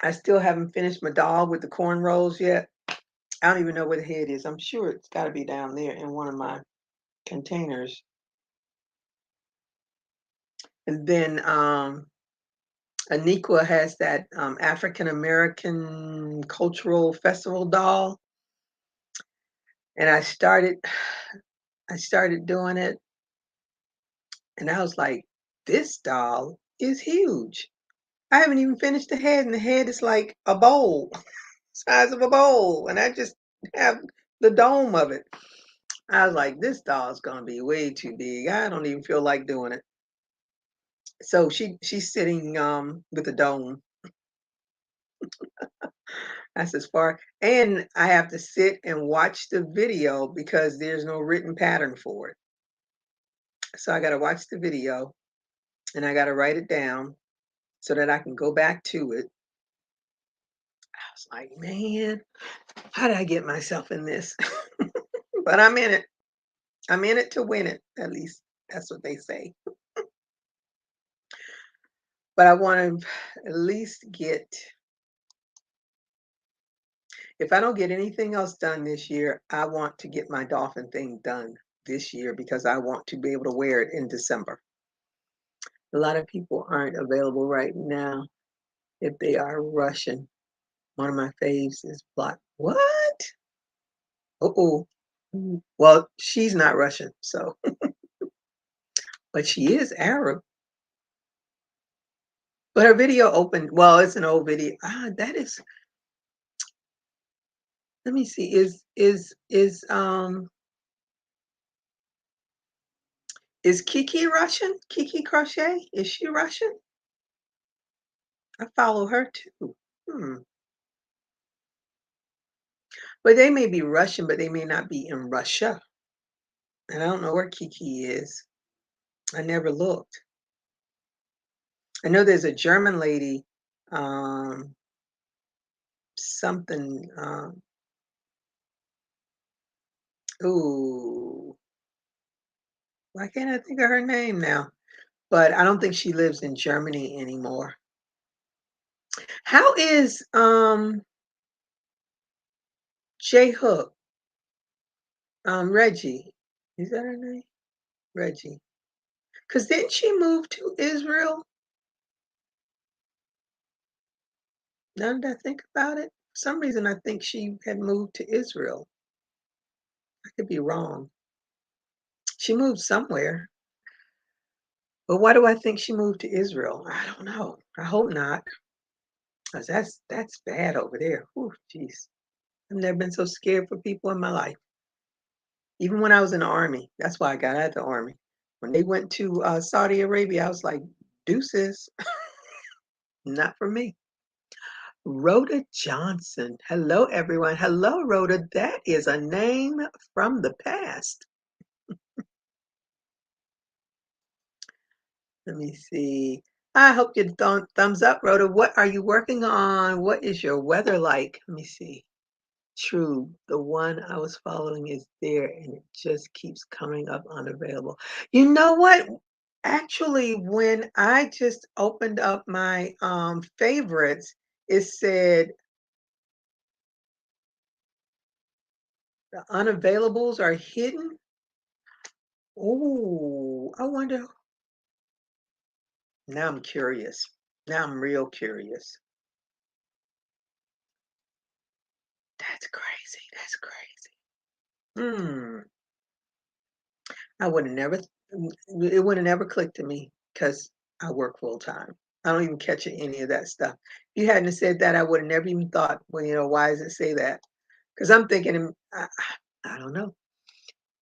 I still haven't finished my doll with the cornrows yet. I don't even know where the head is. I'm sure it's got to be down there in one of my containers. And then Aniqua has that African American cultural festival doll, and I started doing it, and I was like, this doll is huge. I haven't even finished the head, and the head is like a bowl, size of a bowl, and I just have the dome of it. I was like, this doll is gonna be way too big. I don't even feel like doing it. So she's sitting with a dome. That's as far, and I have to sit and watch the video because there's no written pattern for it. So I got to watch the video and I got to write it down so that I can go back to it. I was like, man, how did I get myself in this? But I'm in it. I'm in it to win it. At least that's what they say. But I want to at least get, if I don't get anything else done this year, I want to get my dolphin thing done this year because I want to be able to wear it in December. A lot of people aren't available right now. If they are Russian, one of my faves is blocked. What? Oh, well, she's not Russian, so, but she is Arab. But her video opened. Well, it's an old video. That is. Let me see. Is Kiki Russian? Kiki Crochet? Is she Russian? I follow her too. Hmm. But they may be Russian, but they may not be in Russia. And I don't know where Kiki is. I never looked. I know there's a German lady, um, something. Ooh, why can't I think of her name now? But I don't think she lives in Germany anymore. How is J Hook? Reggie. Is that her name? Reggie. Because didn't she move to Israel? Now that I think about it, for some reason I think she had moved to Israel. I could be wrong. She moved somewhere. But why do I think she moved to Israel? I don't know. I hope not. Because that's bad over there. Ooh, jeez. I've never been so scared for people in my life. Even when I was in the army. That's why I got out of the army. When they went to Saudi Arabia, I was like, deuces, not for me. Rhoda Johnson. Hello, everyone. Hello, Rhoda. That is a name from the past. Let me see. I hope you thumbs up, Rhoda. What are you working on? What is your weather like? Let me see. True. The one I was following is there and it just keeps coming up unavailable. You know what? Actually, when I just opened up my favorites, it said the unavailables are hidden. Oh, I wonder. Now I'm curious. Now I'm real curious. That's crazy. That's crazy. Hmm. I would have never, it would have never clicked to me because I work full time. I don't even catch any of that stuff. If you hadn't said that, I would have never even thought, well, why does it say that? Because I'm thinking, I don't know.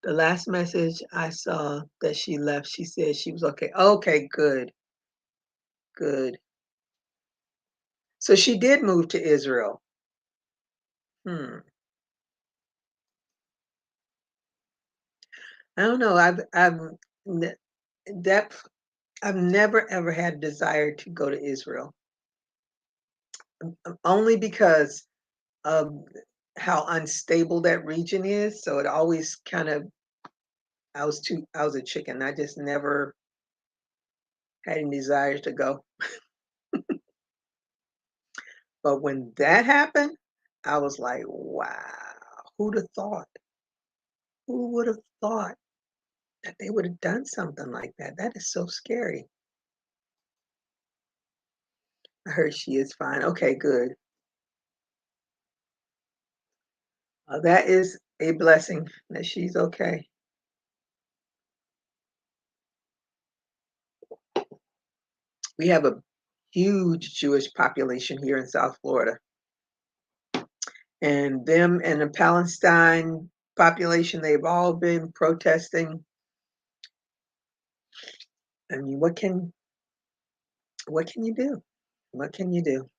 The last message I saw that she left, she said she was okay. Okay, good, good. So she did move to Israel. Hmm. I don't know. N- that I've never ever had a desire to go to Israel, only because of how unstable that region is. So it always kind of, I was a chicken. I just never had any desires to go. But when that happened, I was like, wow, who'd have thought? Who would have thought that they would have done something like that? That is so scary. I heard she is fine. Okay, good. That is a blessing that she's okay. We have a huge Jewish population here in South Florida, and them and the Palestine population, they've all been protesting. I mean, what can you do? What can you do?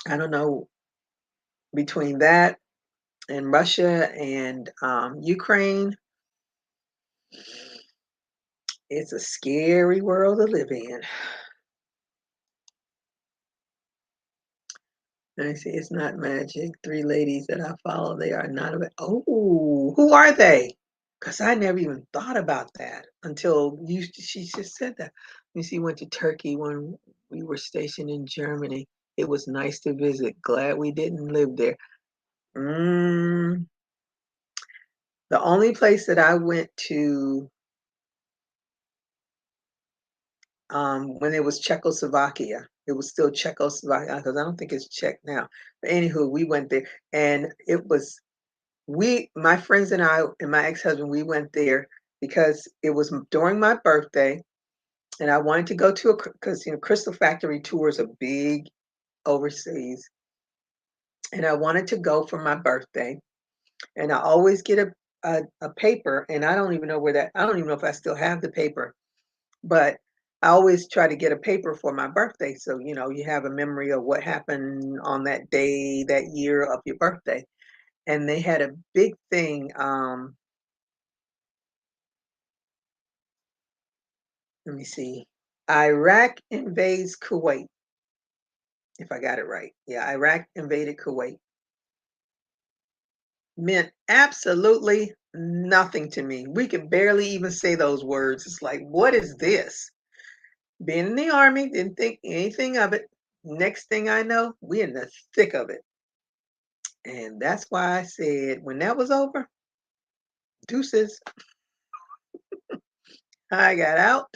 I don't know, between that and Russia and Ukraine, it's a scary world to live in. Let me see, it's not magic. Three ladies that I follow, they are not of it. Oh, who are they? Because I never even thought about that until she just said that. Let me see, went to Turkey when we were stationed in Germany. It was nice to visit. Glad we didn't live there. Mm, the only place that I went to when it was Czechoslovakia, it was still Czechoslovakia because I don't think it's Czech now. But anywho, we went there, and it was my friends and I and my ex-husband, we went there because it was during my birthday, and I wanted to go to because Crystal Factory tours are big overseas, and I wanted to go for my birthday, and I always get a paper, and I don't even know if I still have the paper, but I always try to get a paper for my birthday, so you have a memory of what happened on that day, that year of your birthday. And they had a big thing. Let me see. Iraq invades Kuwait, if I got it right. Yeah, Iraq invaded Kuwait. Meant absolutely nothing to me. We could barely even say those words. It's like, what is this? Being in the army, didn't think anything of it. Next thing I know, we in the thick of it. And that's why I said when that was over, deuces, I got out.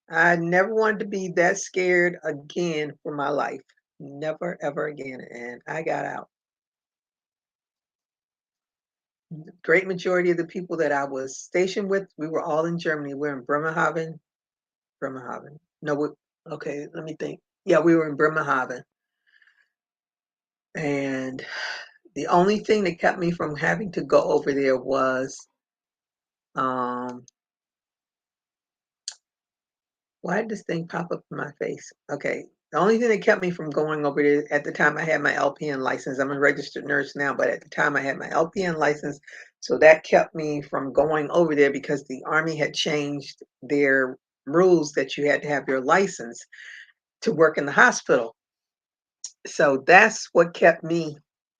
I never wanted to be that scared again for my life. Never, ever again. And I got out. The great majority of the people that I was stationed with, we were all in Germany. We're in Bremerhaven. Bremerhaven. No, okay, let me think. Yeah, we were in Bremerhaven. And the only thing that kept me from having to go over there was um, why did this thing pop up in my face? Okay. The only thing that kept me from going over there at the time I had my LPN license. I'm a registered nurse now, but at the time I had my LPN license. So that kept me from going over there because the Army had changed their rules that you had to have your license to work in the hospital. So that's what kept me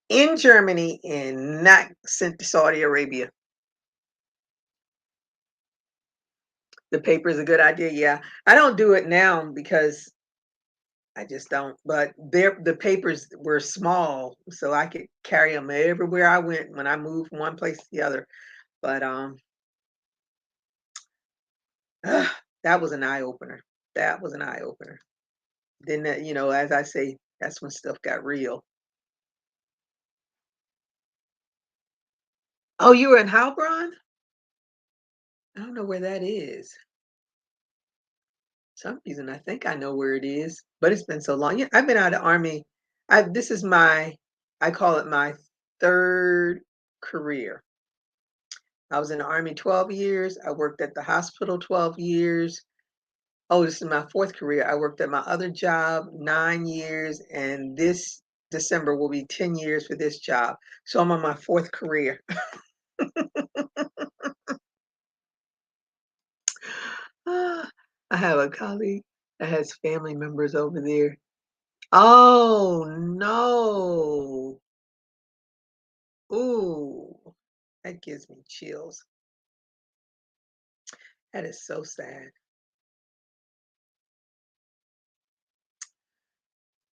in Germany and not sent to Saudi Arabia. The paper is a good idea. Yeah. I don't do it now because I just don't. But the papers were small, so I could carry them everywhere I went when I moved from one place to the other. But that was an eye opener. That was an eye opener. Then as I say, that's when stuff got real. Oh, you were in Heilbronn? I don't know where that is. Some reason I think I know where it is, but it's been so long. Yeah, I've been out of the Army. This is I call it my third career. I was in the Army 12 years. I worked at the hospital 12 years. Oh, this is my fourth career. I worked at my other job 9 years, and this December will be 10 years for this job. So I'm on my fourth career. I have a colleague that has family members over there. Oh, no. Ooh, that gives me chills. That is so sad.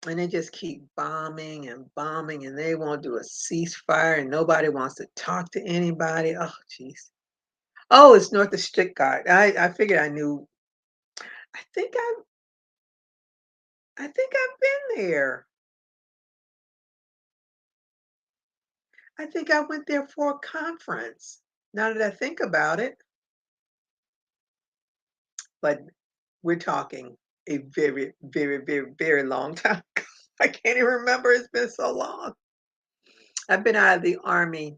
And they just keep bombing and bombing, and they won't do a ceasefire, and nobody wants to talk to anybody. Oh, jeez. Oh, it's north of Stuttgart. I figured I knew. I think I I think I've been there. I think I went there for a conference, now that I think about it, but we're talking a very, very, very, very long time ago. I can't even remember, it's been so long. I've been out of the Army,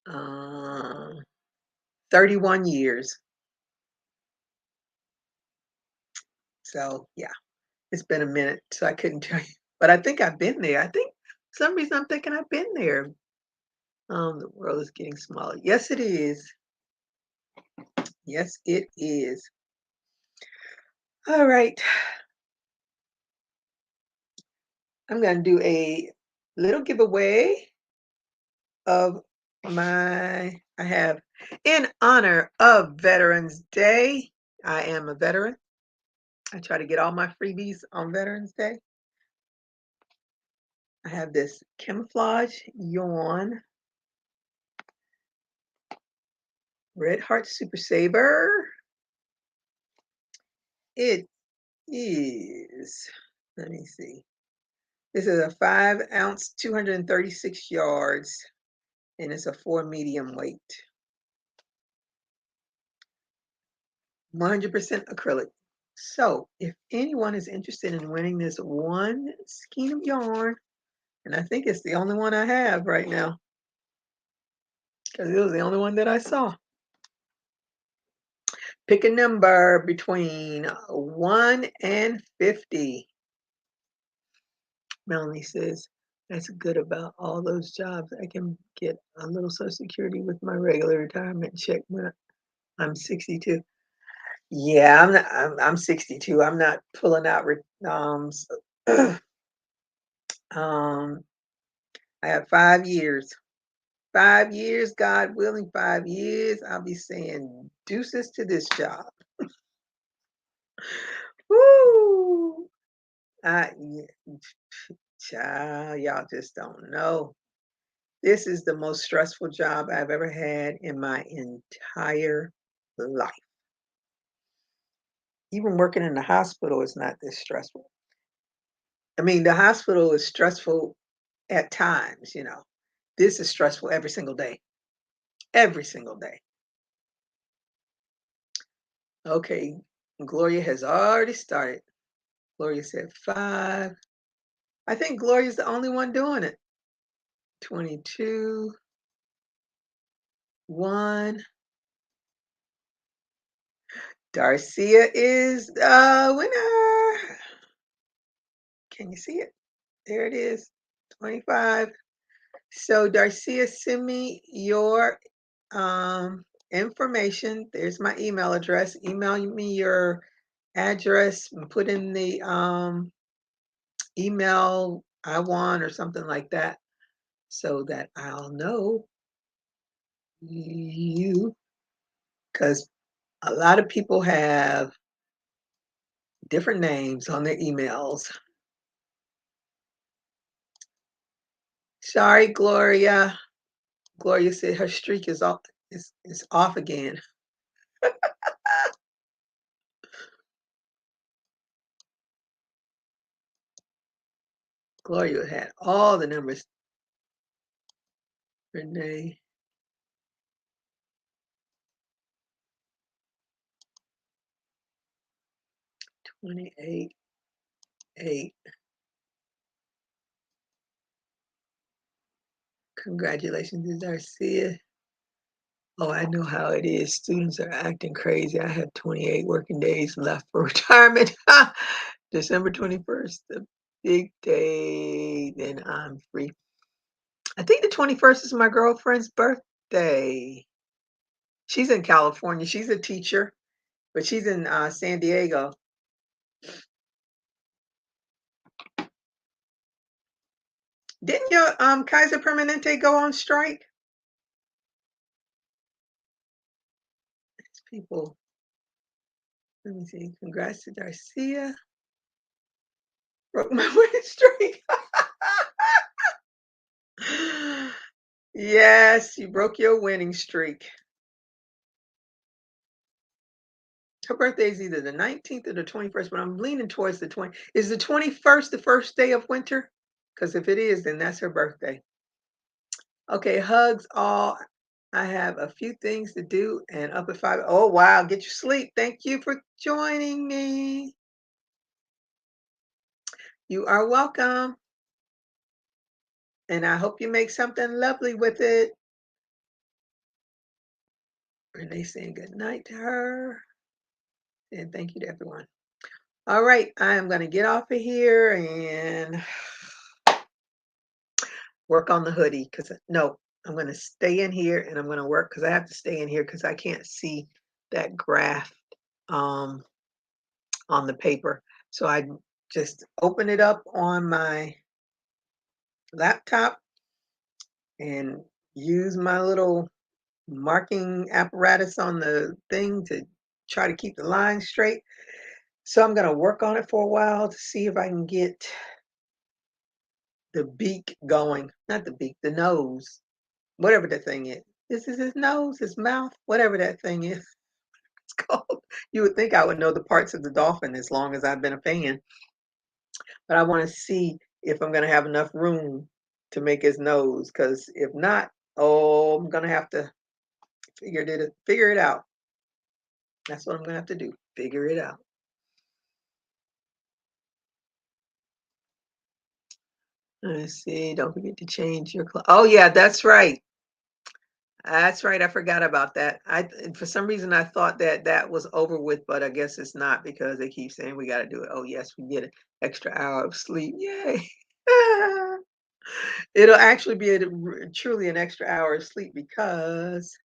uh, 31 years, so, yeah, it's been a minute, so I couldn't tell you, but I think I've been there. I think for some reason I'm thinking I've been there. The world is getting smaller. Yes, it is. Yes, it is. Alright, I'm gonna do a little giveaway of I have in honor of Veterans Day. I am a veteran. I try to get all my freebies on Veterans Day. I have this camouflage yarn, Red Heart Super Saver. It is, let me see. This is a 5 ounce, 236 yards, and it's a 4 medium weight. 100% acrylic. So if anyone is interested in winning this one skein of yarn, and I think it's the only one I have right now, because it was the only one that I saw. Pick a number between 1 and 50. Melanie says, that's good about all those jobs. I can get a little Social Security with my regular retirement check when I'm 62. Yeah, I'm 62. I'm not pulling out um I have 5 years. 5 years, God willing, 5 years. I'll be saying deuces to this job. Woo! Yeah, child, y'all just don't know. This is the most stressful job I've ever had in my entire life. Even working in the hospital is not this stressful. I mean, the hospital is stressful at times, you know. This is stressful every single day. Every single day. Okay, Gloria has already started. Gloria said 5. I think Gloria's the only one doing it. 22, 1. Darcia is the winner. Can you see it? There it is. 25. So Darcia, send me your information. There's my email address. Email me your address and put in the email I want or something like that so that I'll know you, because a lot of people have different names on their emails. Sorry, Gloria. Gloria said her streak is off. Is off again. Gloria had all the numbers. Renee. 28, 8. Congratulations to Darcia. Oh, I know how it is. Students are acting crazy. I have 28 working days left for retirement. December 21st, the big day. Then I'm free. I think the 21st is my girlfriend's birthday. She's in California. She's a teacher, but she's in San Diego. Didn't your Kaiser Permanente go on strike? People, let me see. Congrats to Darcia. Broke my winning streak. Yes, you broke your winning streak. Her birthday is either the 19th or the 21st, but I'm leaning towards the 20. Is the 21st the first day of winter? Because if it is, then that's her birthday. Okay, hugs all. I have a few things to do and up at 5. Oh, wow. Get your sleep. Thank you for joining me. You are welcome. And I hope you make something lovely with it. Renee saying good night to her. And thank you to everyone. All right. I am going to get off of here and work on the hoodie because no, I'm going to stay in here and I'm going to work because I have to stay in here because I can't see that graph um, on the paper. So I just open it up on my laptop and use my little marking apparatus on the thing to try to keep the line straight. So I'm going to work on it for a while to see if I can get the beak going. Not the beak, the nose, whatever the thing is. This is his nose, his mouth, whatever that thing is. It's called. You would think I would know the parts of the dolphin as long as I've been a fan, but I want to see if I'm going to have enough room to make his nose. Because if not, oh, I'm going to have to figure it out. That's what I'm going to have to do. Figure it out. Let's see. Don't forget to change your clothes. Oh yeah, that's right. That's right. I forgot about that. For some reason I thought that that was over with, but I guess it's not because they keep saying we got to do it. Oh yes, we get an extra hour of sleep. Yay! It'll actually be truly an extra hour of sleep because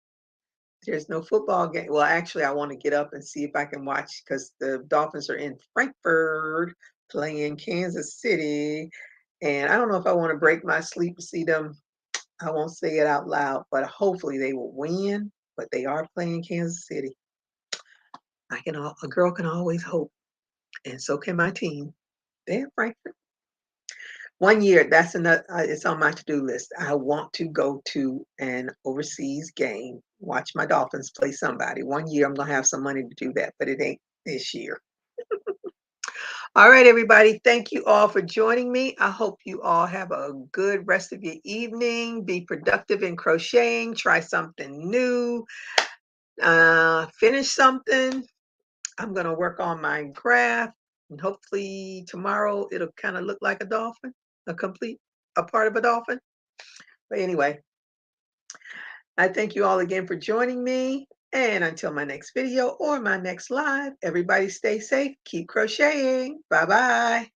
there's no football game. Well, actually, I want to get up and see if I can watch because the Dolphins are in Frankfurt playing Kansas City, and I don't know if I want to break my sleep to see them. I won't say it out loud, but hopefully they will win. But they are playing Kansas City. A girl can always hope, and so can my team. They're Frankfurt. One year, that's another. It's on my to-do list. I want to go to an overseas game, watch my Dolphins play somebody. One year, I'm gonna have some money to do that, but it ain't this year. All right, everybody. Thank you all for joining me. I hope you all have a good rest of your evening. Be productive in crocheting. Try something new. Finish something. I'm gonna work on my graph, and hopefully tomorrow it'll kind of look like a dolphin, a part of a dolphin. But anyway, I thank you all again for joining me. And until my next video or my next live, everybody stay safe, keep crocheting. Bye bye.